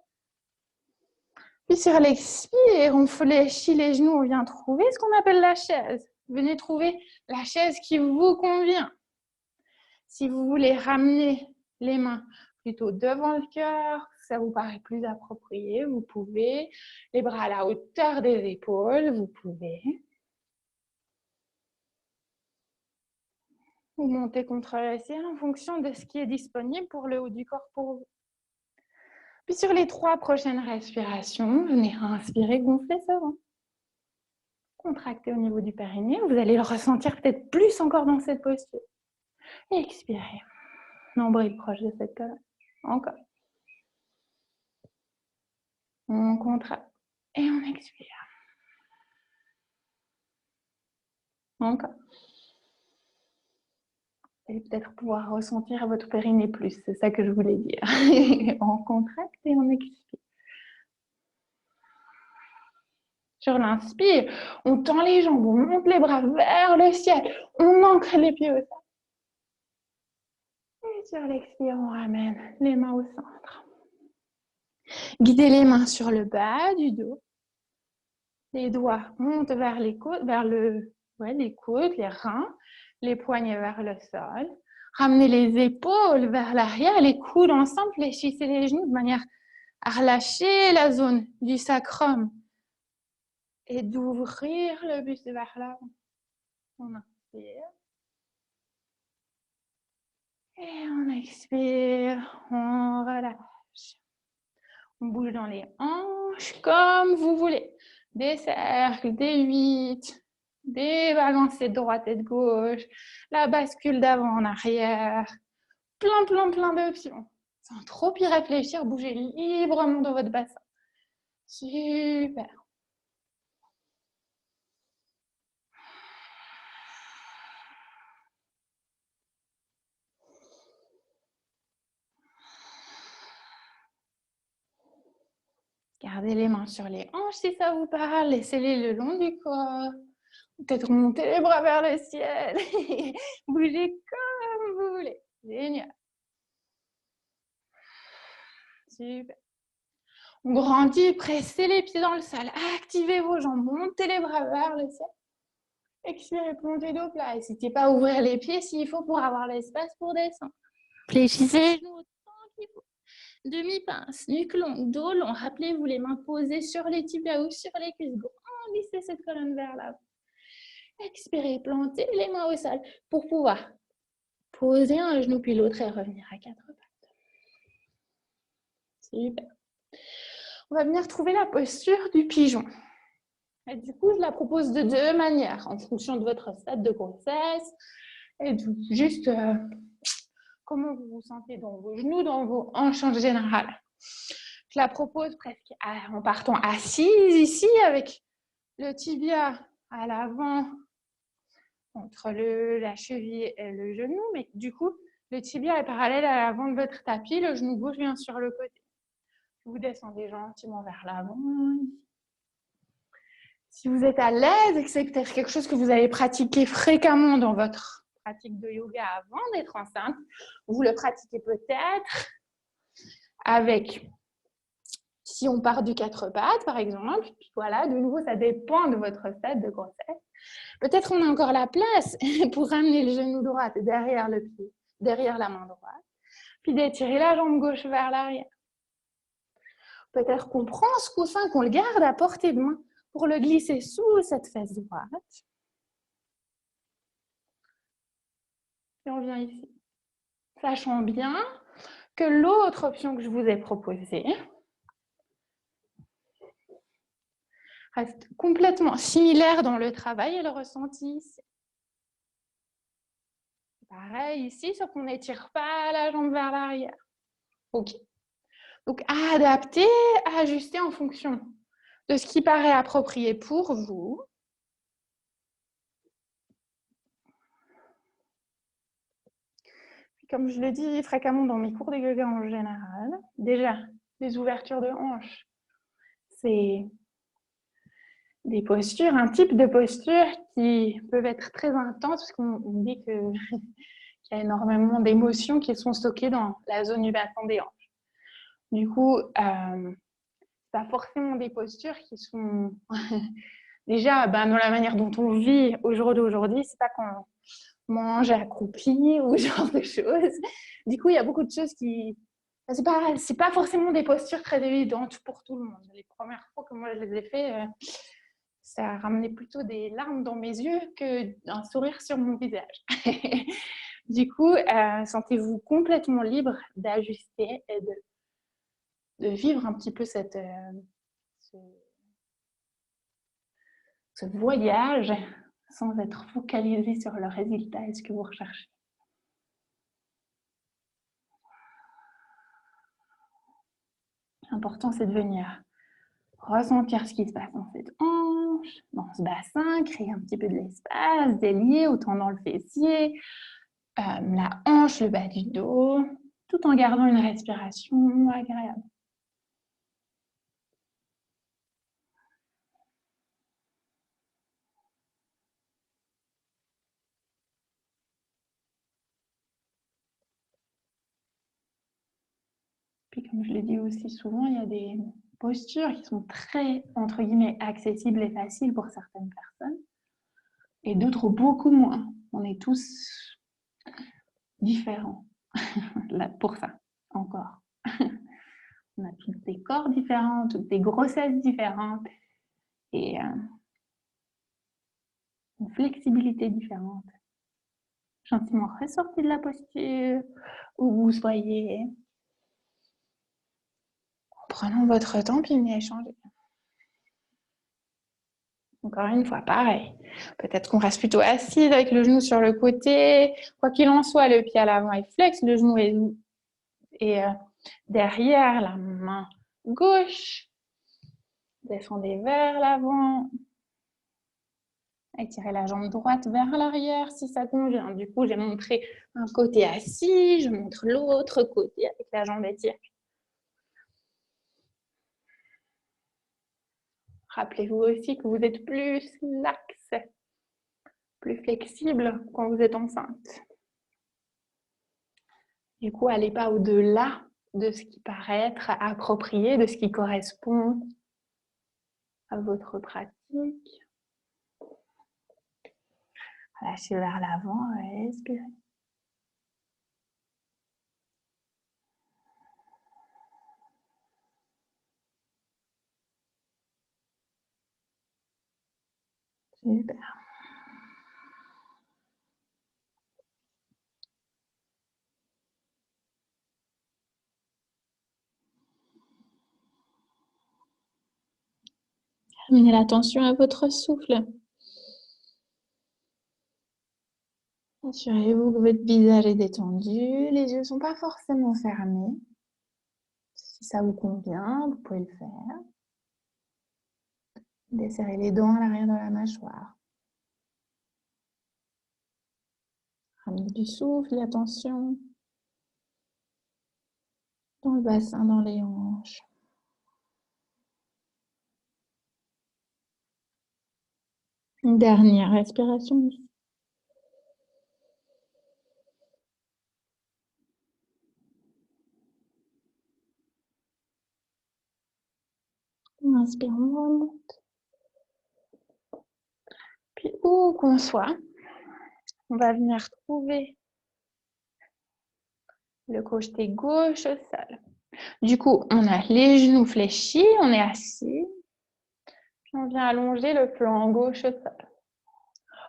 Puis sur l'expire, on fléchit les genoux, on vient trouver ce qu'on appelle la chaise. Venez trouver la chaise qui vous convient. Si vous voulez ramener les mains plutôt devant le cœur, ça vous paraît plus approprié, vous pouvez. Les bras à la hauteur des épaules, vous pouvez. Vous montez contre le ciel en fonction de ce qui est disponible pour le haut du corps pour vous. Puis sur les 3 prochaines respirations, venez inspirer, gonfler ce ventre. Contractez au niveau du périnée, vous allez le ressentir peut-être plus encore dans cette posture. Et expirez. Nombril proche de cette colonne. Encore. On contracte et on expire. Encore. Et peut-être pouvoir ressentir votre périnée plus, c'est ça que je voulais dire. On contracte et on expire. Sur l'inspire, on tend les jambes, on monte les bras vers le ciel, on ancre les pieds au sol. Et sur l'expire, on ramène les mains au centre. Guidez les mains sur le bas du dos. Les doigts montent vers les côtes, vers les côtes, les reins, les poignets vers le sol. Ramenez les épaules vers l'arrière, les coudes ensemble, fléchissez les genoux de manière à relâcher la zone du sacrum et d'ouvrir le buste vers l'avant. On inspire. Et on expire, on relâche. On bouge dans les hanches comme vous voulez. Des cercles, des 8, des balancées de droite et de gauche, la bascule d'avant en arrière. Plein d'options. Sans trop y réfléchir, bougez librement dans votre bassin. Super. Gardez les mains sur les hanches si ça vous parle. Laissez-les le long du corps. Peut-être monter les bras vers le ciel. Bougez comme vous voulez. Génial. Super. On grandit, pressez les pieds dans le sol. Activez vos jambes. Montez les bras vers le ciel. Expirez, plongez dos plat. N'hésitez pas à ouvrir les pieds s'il faut pour avoir l'espace pour descendre. Fléchissez les genoux autant qu'il faut. Demi-pince, nuque longue, dos long. Rappelez-vous les mains posées sur les tibias ou sur les cuisses. Grandissez cette colonne vers l'avant. Expirez, plantez les mains au sol pour pouvoir poser un genou puis l'autre et revenir à 4 pattes. Super. On va venir trouver la posture du pigeon. Et du coup, je la propose de 2 manières, en fonction de votre stade de grossesse et juste comment vous vous sentez dans vos genoux, dans vos hanches en général. Je la propose presque en partant assise ici avec le tibia à l'avant entre la cheville et le genou, mais du coup, le tibia est parallèle à l'avant de votre tapis, le genou gauche vient sur le côté. Vous descendez gentiment vers l'avant. Si vous êtes à l'aise et que c'est peut-être quelque chose que vous avez pratiqué fréquemment dans votre pratique de yoga avant d'être enceinte, vous le pratiquez peut-être avec, si on part du 4 pattes par exemple, voilà, de nouveau ça dépend de votre stade de grossesse. Peut-être on a encore la place pour ramener le genou droit derrière le pied, derrière la main droite, puis d'étirer la jambe gauche vers l'arrière. Peut-être qu'on prend ce coussin, qu'on le garde à portée de main pour le glisser sous cette fesse droite. Et on vient ici. Sachant bien que l'autre option que je vous ai proposée reste complètement similaire dans le travail et le ressenti ici. Pareil ici, sauf qu'on n'étire pas la jambe vers l'arrière. OK. Donc, adapter, ajuster en fonction de ce qui paraît approprié pour vous. Comme je le dis fréquemment dans mes cours de yoga en général, déjà, les ouvertures de hanches, c'est des postures, un type de posture qui peuvent être très intenses, parce qu'on dit qu'il y a énormément d'émotions qui sont stockées dans la zone du bassin des hanches. Du coup, pas forcément des postures qui sont déjà dans la manière dont on vit au jour d'aujourd'hui, c'est pas qu'on mange accroupi ou ce genre de choses. Du coup, il y a beaucoup de choses qui c'est pas forcément des postures très évidentes pour tout le monde. Les premières fois que moi je les ai fait, ça a ramené plutôt des larmes dans mes yeux qu'un sourire sur mon visage. Du coup, sentez-vous complètement libre d'ajuster et de vivre un petit peu ce voyage sans être focalisé sur le résultat et ce que vous recherchez. L'important, c'est de venir ressentir ce qui se passe dans cette hanche, dans ce bassin, créer un petit peu de l'espace, délier autant dans le fessier, la hanche, le bas du dos, tout en gardant une respiration agréable. Puis comme je l'ai dit aussi souvent, il y a des postures qui sont très, entre guillemets, accessibles et faciles pour certaines personnes, et d'autres beaucoup moins. On est tous différents là, pour ça, encore. On a tous des corps différents, toutes des grossesses différentes et une flexibilité différente. Gentiment ressortez de la posture où vous soyez. En prenant votre temps, puis venez échanger. Encore une fois, pareil. Peut-être qu'on reste plutôt assis avec le genou sur le côté. Quoi qu'il en soit, le pied à l'avant est flex, le genou est derrière, la main gauche. Descendez vers l'avant. Étirez la jambe droite vers l'arrière si ça convient. Du coup, j'ai montré un côté assis, je montre l'autre côté avec la jambe étirée. Rappelez-vous aussi que vous êtes plus lax, plus flexible quand vous êtes enceinte. Du coup, allez pas au-delà de ce qui paraît être approprié, de ce qui correspond à votre pratique. Lâchez vers l'avant, respirez. Super. Amenez l'attention à votre souffle. Assurez-vous que votre visage est détendu, les yeux ne sont pas forcément fermés. Si ça vous convient, vous pouvez le faire. Desserrez les dents à l'arrière de la mâchoire. Ramenez du souffle, l'attention dans le bassin, dans les hanches. Une dernière respiration ici. On inspire, on remonte. Puis où qu'on soit, on va venir trouver le côté gauche au sol. Du coup, on a les genoux fléchis, on est assis. Puis on vient allonger le flanc gauche au sol.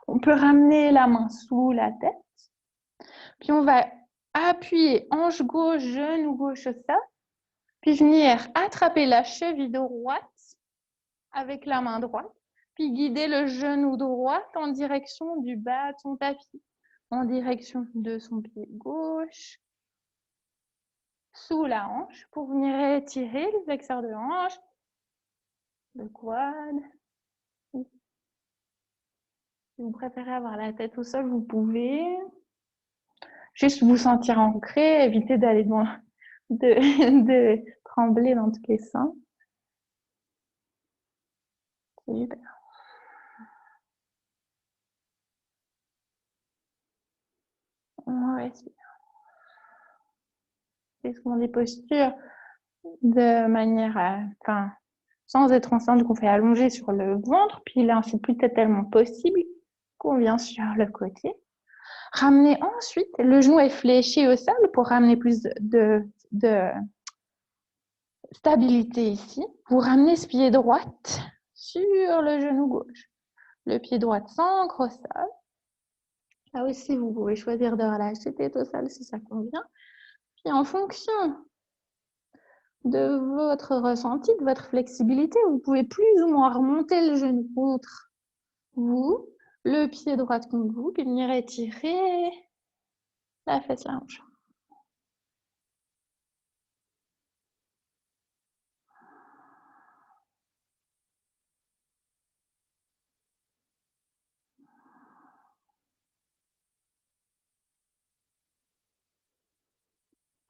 On peut ramener la main sous la tête. Puis on va appuyer hanche gauche, genou gauche au sol. Puis venir attraper la cheville droite avec la main droite. Puis guider le genou droit en direction du bas de son tapis. En direction de son pied gauche. Sous la hanche pour venir étirer le flexeur de hanche. Le quad. Si vous préférez avoir la tête au sol, vous pouvez. Juste vous sentir ancré, éviter d'aller de trembler dans tous les sens. Super. respire. C'est ce qu'on dit posture de manière, enfin, sans être enceinte, qu'on fait allonger sur le ventre, puis là, c'est plus tellement possible qu'on vient sur le côté. Ramenez ensuite, le genou est fléchi au sol pour ramener plus de stabilité ici. Vous ramenez ce pied droit sur le genou gauche. Le pied droit s'ancre au sol. Là aussi, vous pouvez choisir de relâcher tête au sol si ça convient. Puis en fonction de votre ressenti, de votre flexibilité, vous pouvez plus ou moins remonter le genou contre vous, le pied droit contre vous, puis venir étirer la fesse large.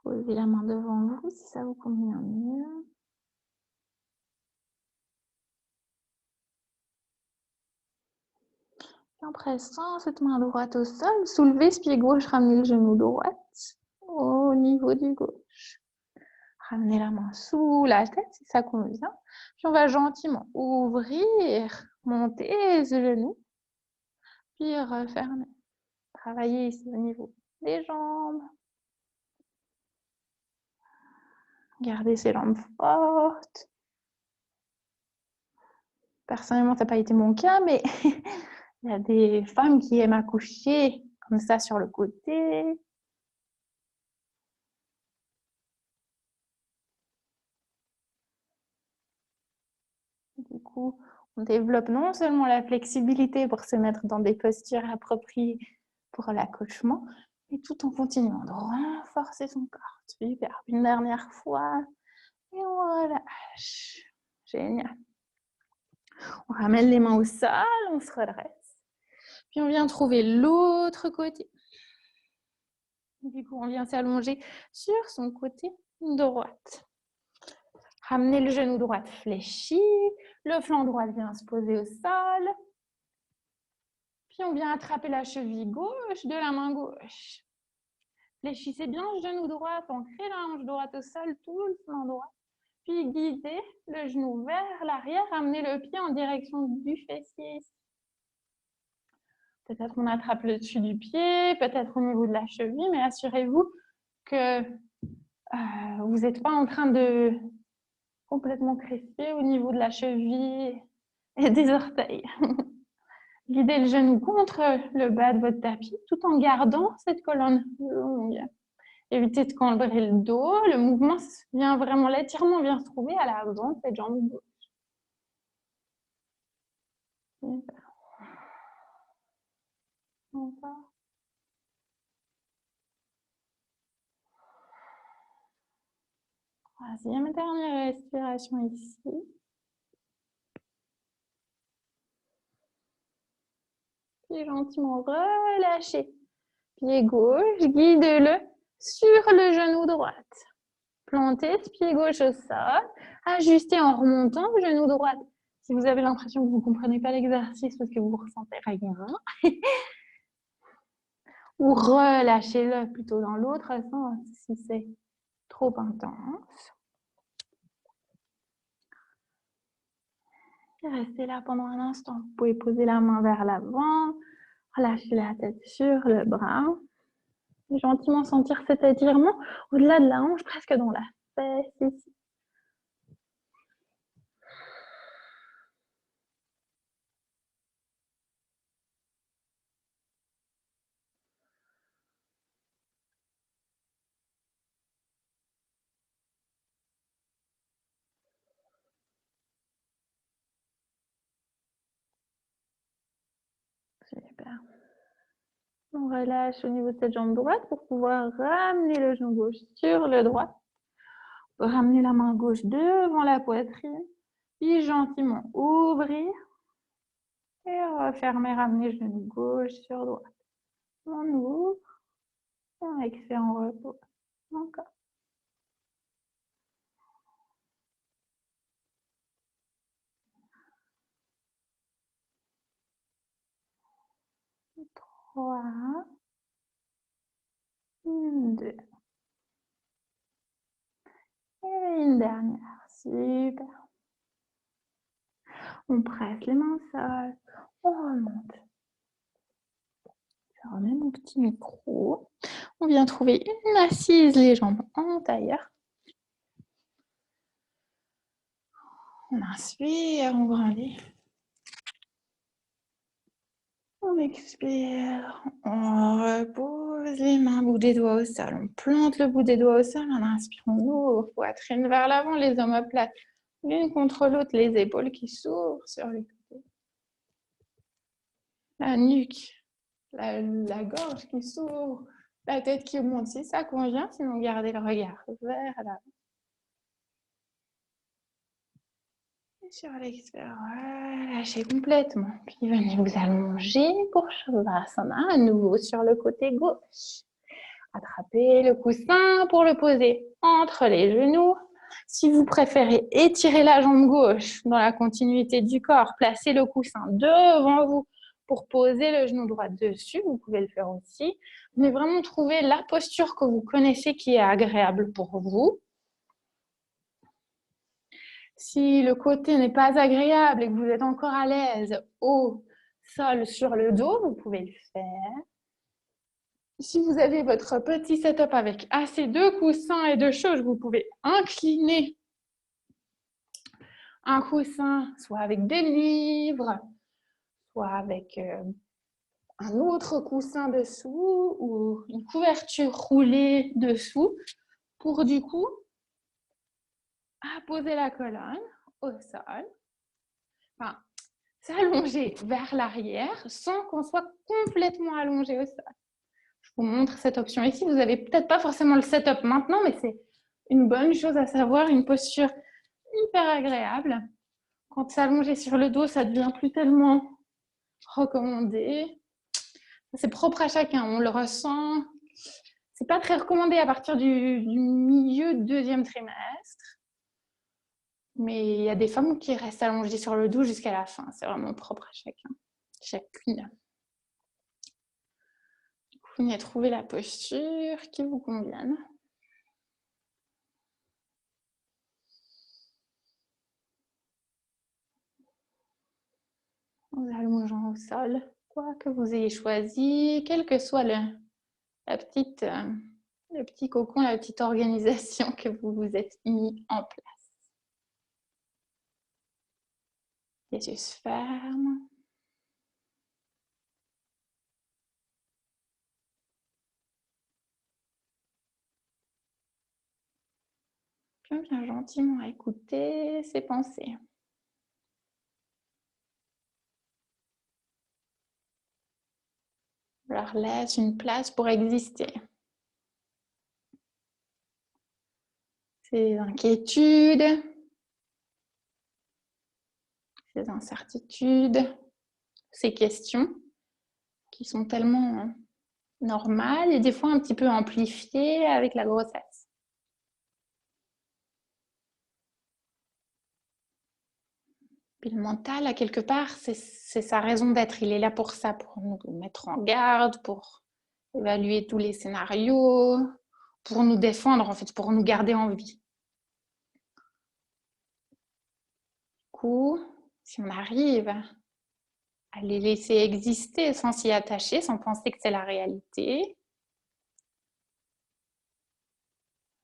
Posez la main devant vous si ça vous convient mieux. En pressant cette main droite au sol, soulevez ce pied gauche, ramenez le genou droit au niveau du gauche. Ramenez la main sous la tête si ça convient. Puis on va gentiment ouvrir, monter ce genou, puis refermer. Travaillez ici au niveau des jambes. Gardez ses jambes fortes. Personnellement, ça n'a pas été mon cas, mais il y a des femmes qui aiment accoucher comme ça sur le côté. Du coup, on développe non seulement la flexibilité pour se mettre dans des postures appropriées pour l'accouchement, mais tout en continuant de renforcer son corps. Super. Une dernière fois. Et on relâche. Génial. On ramène les mains au sol, on se redresse. Puis on vient trouver l'autre côté. Du coup, on vient s'allonger sur son côté droit. Ramenez le genou droit fléchi. Le flanc droit vient se poser au sol. Puis on vient attraper la cheville gauche de la main gauche. Fléchissez bien le genou droit, ancrez la hanche droite au sol, tout le flanc droit. Puis guidez le genou vers l'arrière, ramenez le pied en direction du fessier. Peut-être on attrape le dessus du pied, peut-être au niveau de la cheville, mais assurez-vous que vous n'êtes pas en train de complètement crisper au niveau de la cheville et des orteils. Guidez le genou contre le bas de votre tapis tout en gardant cette colonne longue. Évitez de cambrer le dos. Le mouvement vient vraiment, l'étirement vient se trouver à l'avant de cette jambe gauche. Encore. Troisième et dernière respiration ici. Puis gentiment relâchez. Pied gauche, guide-le sur le genou droit. Plantez ce pied gauche au sol. Ajustez en remontant le genou droit. Si vous avez l'impression que vous ne comprenez pas l'exercice parce que vous ressentez rien, ou relâchez-le plutôt dans l'autre sens si c'est trop intense. Restez là pendant un instant. Vous pouvez poser la main vers l'avant, relâcher la tête sur le bras. Et gentiment sentir cet étirement au-delà de la hanche, presque dans la fesse ici. Super. On relâche au niveau de cette jambe droite pour pouvoir ramener le genou gauche sur le droit. Ramener la main gauche devant la poitrine. Puis gentiment ouvrir. Et refermer, ramener le genou gauche sur droite. On ouvre. On exhale en repos. Encore. 3. Une, deux. Et une dernière. Super. On presse les mains au sol. On remonte. Je remets mon petit micro. On vient trouver une assise, les jambes en tailleur. On inspire, on grandit. On expire, on repose les mains, bout des doigts au sol. On plante le bout des doigts au sol. On inspire, on ouvre, poitrine vers l'avant, les omoplates l'une contre l'autre, les épaules qui s'ouvrent sur les côtés. La nuque, la gorge qui s'ouvre, la tête qui monte si ça convient, sinon gardez le regard vers l'avant. Sur l'expire, lâchez complètement. Puis venez vous allonger pour Shavasana, à nouveau sur le côté gauche. Attrapez le coussin pour le poser entre les genoux. Si vous préférez étirer la jambe gauche dans la continuité du corps, placez le coussin devant vous pour poser le genou droit dessus. Vous pouvez le faire aussi. Mais vraiment trouver la posture que vous connaissez qui est agréable pour vous. Si le côté n'est pas agréable et que vous êtes encore à l'aise au sol sur le dos, vous pouvez le faire. Si vous avez votre petit setup avec assez de coussins et de choses, vous pouvez incliner un coussin, soit avec des livres, soit avec un autre coussin dessous ou une couverture roulée dessous pour du coup poser la colonne au sol. Enfin, s'allonger vers l'arrière sans qu'on soit complètement allongé au sol. Je vous montre cette option ici. Vous n'avez peut-être pas forcément le setup maintenant, mais c'est une bonne chose à savoir, une posture hyper agréable. Quand s'allonger sur le dos, ça devient plus tellement recommandé. C'est propre à chacun, on le ressent. C'est pas très recommandé à partir du milieu du deuxième trimestre. Mais il y a des femmes qui restent allongées sur le dos jusqu'à la fin. C'est vraiment propre à chacun, chacune. Vous venez trouver la posture qui vous convienne. En vous allongeant au sol, quoi que vous ayez choisi, quel que soit le petit cocon, la petite organisation que vous vous êtes mis en place. Les yeux se ferment. Puis on vient gentiment écouter ses pensées. On leur laisse une place pour exister. Ces inquiétudes, ces incertitudes, ces questions qui sont tellement normales et des fois un petit peu amplifiées avec la grossesse. Puis le mental, à quelque part, c'est sa raison d'être. Il est là pour ça, pour nous mettre en garde, pour évaluer tous les scénarios, pour nous défendre, en fait, pour nous garder en vie. Du coup, si on arrive à les laisser exister sans s'y attacher, sans penser que c'est la réalité,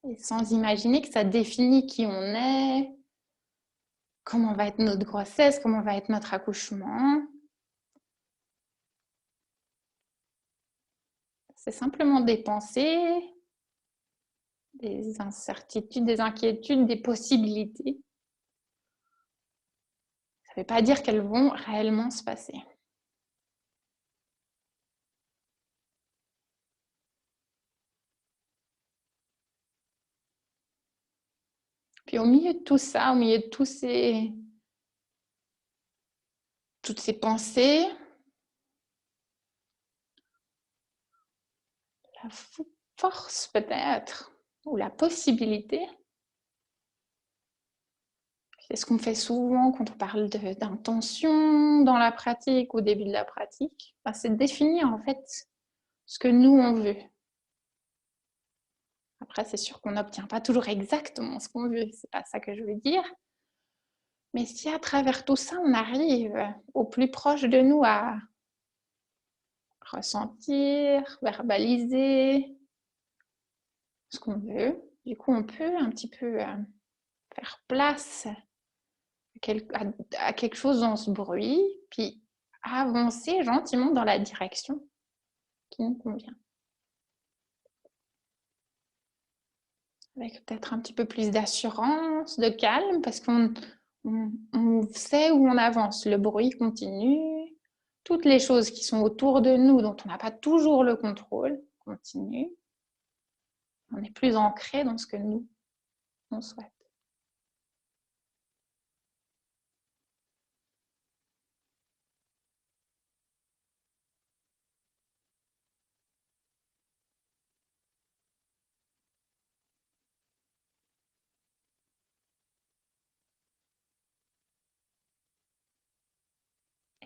et sans imaginer que ça définit qui on est, comment va être notre grossesse, comment va être notre accouchement. C'est simplement des pensées, des incertitudes, des inquiétudes, des possibilités. Ça ne veut pas dire qu'elles vont réellement se passer. Puis au milieu de tout ça, au milieu de toutes ces pensées, la force peut-être, ou la possibilité, c'est ce qu'on fait souvent quand on parle d'intention dans la pratique, au début de la pratique, c'est de définir en fait ce que nous on veut. Après, c'est sûr qu'on n'obtient pas toujours exactement ce qu'on veut, c'est pas ça que je veux dire. Mais si à travers tout ça, on arrive au plus proche de nous à ressentir, verbaliser ce qu'on veut, du coup, on peut un petit peu faire place à quelque chose dans ce bruit, puis avancer gentiment dans la direction qui nous convient. Avec peut-être un petit peu plus d'assurance, de calme, parce qu'on sait où on avance. Le bruit continue. Toutes les choses qui sont autour de nous, dont on n'a pas toujours le contrôle, continuent. On est plus ancré dans ce que nous, on souhaite.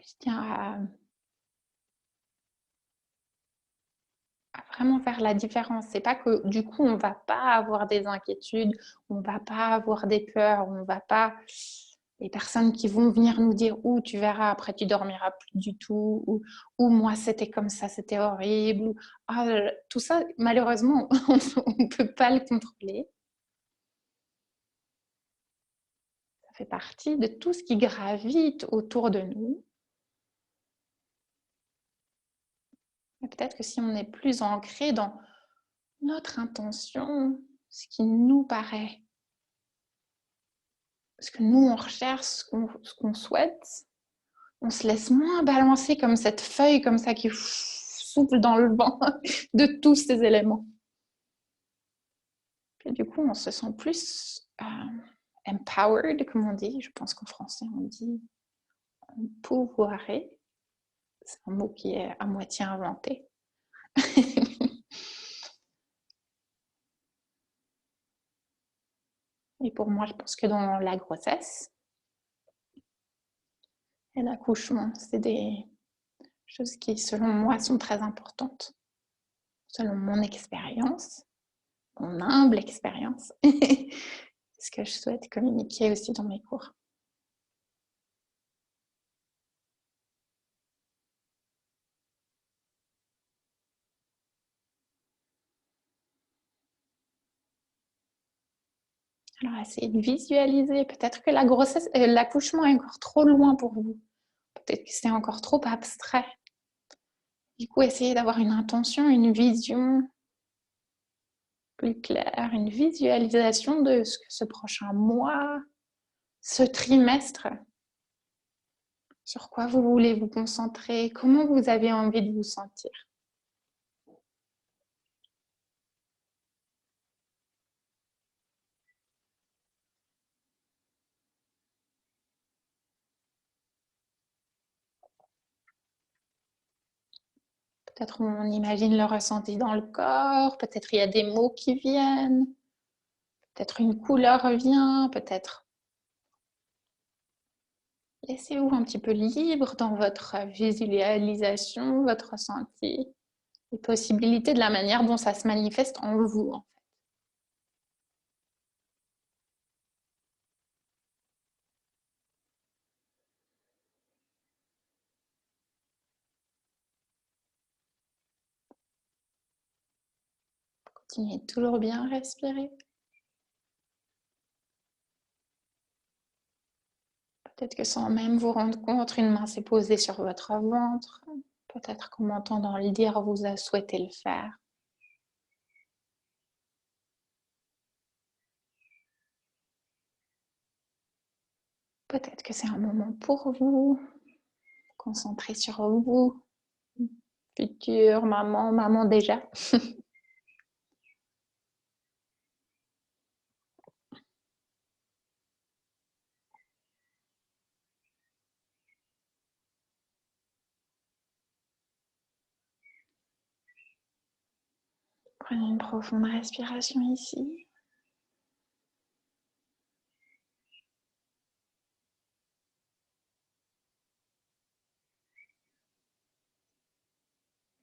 Je tiens à vraiment faire la différence. C'est pas que du coup, on va pas avoir des inquiétudes, on va pas avoir des peurs, on va pas. Les personnes qui vont venir nous dire ou tu verras après tu dormiras plus du tout ou moi c'était comme ça, c'était horrible ou tout ça malheureusement on ne peut pas le contrôler. Ça fait partie de tout ce qui gravite autour de nous. Et peut-être que si on est plus ancré dans notre intention, ce qui nous paraît, ce que nous on recherche, ce qu'on souhaite, on se laisse moins balancer comme cette feuille comme ça qui souffle dans le vent de tous ces éléments. Et du coup, on se sent plus empowered, comme on dit. Je pense qu'en français, on dit pouvoiré. C'est un mot qui est à moitié inventé. Et pour moi, je pense que dans la grossesse et l'accouchement, c'est des choses qui, selon moi, sont très importantes. Selon mon expérience, mon humble expérience, ce que je souhaite communiquer aussi dans mes cours. Alors, essayez de visualiser. Peut-être que la grossesse, l'accouchement est encore trop loin pour vous. Peut-être que c'est encore trop abstrait. Du coup, essayez d'avoir une intention, une vision plus claire, une visualisation de ce que ce prochain mois, ce trimestre, sur quoi vous voulez vous concentrer, comment vous avez envie de vous sentir. Peut-être on imagine le ressenti dans le corps, peut-être il y a des mots qui viennent, peut-être une couleur vient, peut-être. Laissez-vous un petit peu libre dans votre visualisation, votre ressenti, les possibilités de la manière dont ça se manifeste en vous. Continuez toujours bien à respirer. Peut-être que sans même vous rendre compte, une main s'est posée sur votre ventre. Peut-être qu'en m'entendant le dire, vous souhaitez le faire. Peut-être que c'est un moment pour vous. Concentrez sur vous. Future maman, maman déjà. Prenez une profonde respiration ici.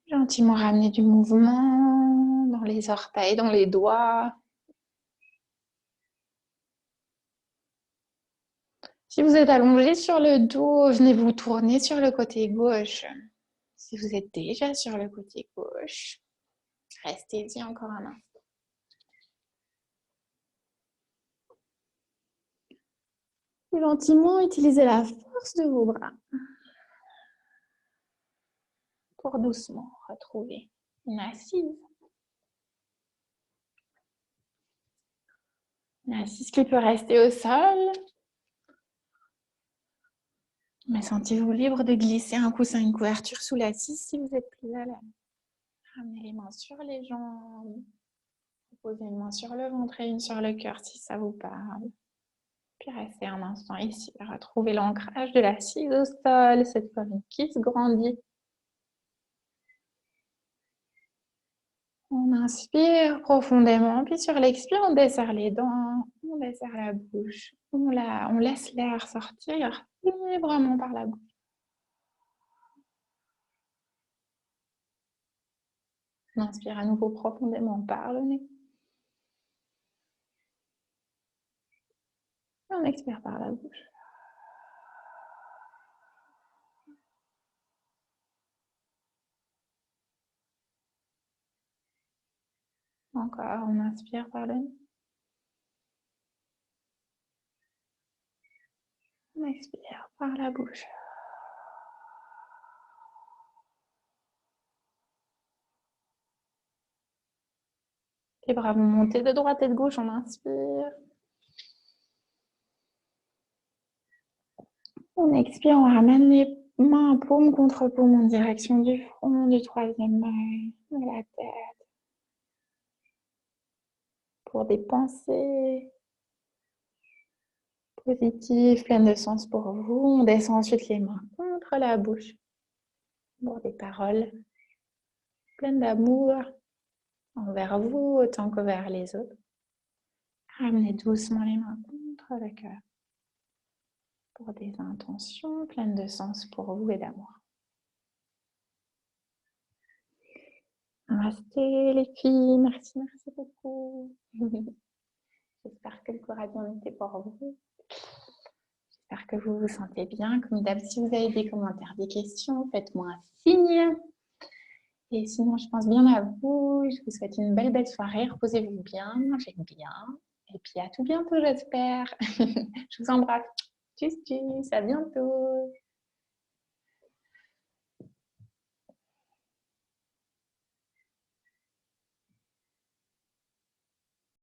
Gentiment ramener du mouvement dans dans les orteils, dans les doigts. Si vous êtes allongé sur le dos, venez vous tourner sur le côté gauche. Si vous êtes déjà sur le côté gauche, restez-y encore un instant. Et gentiment, utilisez la force de vos bras pour doucement retrouver une assise. Une assise qui peut rester au sol. Mais sentez-vous libre de glisser un coussin, une couverture sous l'assise si vous êtes plus à l'aise. Ramenez les mains sur les jambes. Posez une main sur le ventre et une sur le cœur si ça vous parle. Puis restez un instant ici. Retrouvez l'ancrage de l'assise au sol, cette colonne qui se grandit. On inspire profondément, puis sur l'expire, on desserre les dents, on desserre la bouche. On laisse l'air sortir librement par la bouche. On inspire à nouveau profondément par le nez. On expire par la bouche. Encore, on inspire par le nez. On expire par la bouche. Les bras vont monter de droite et de gauche, on inspire. On expire, on ramène les mains paume contre paume en direction du front, du troisième œil, de la tête. Pour des pensées positives, pleines de sens pour vous, on descend ensuite les mains contre la bouche. Pour des paroles pleines d'amour envers vous autant qu'envers les autres. Ramenez doucement les mains contre le cœur. Pour des intentions pleines de sens pour vous et d'amour. Namasté les filles, merci beaucoup. J'espère que le cours a bien été pour vous. J'espère que vous vous sentez bien. Comme d'hab, si vous avez des commentaires, des questions, faites-moi un signe. Et sinon, je pense bien à vous. Je vous souhaite une belle soirée. Reposez-vous bien, mangez bien. Et puis à tout bientôt, j'espère. Je vous embrasse. Tchuss, tchuss, à bientôt.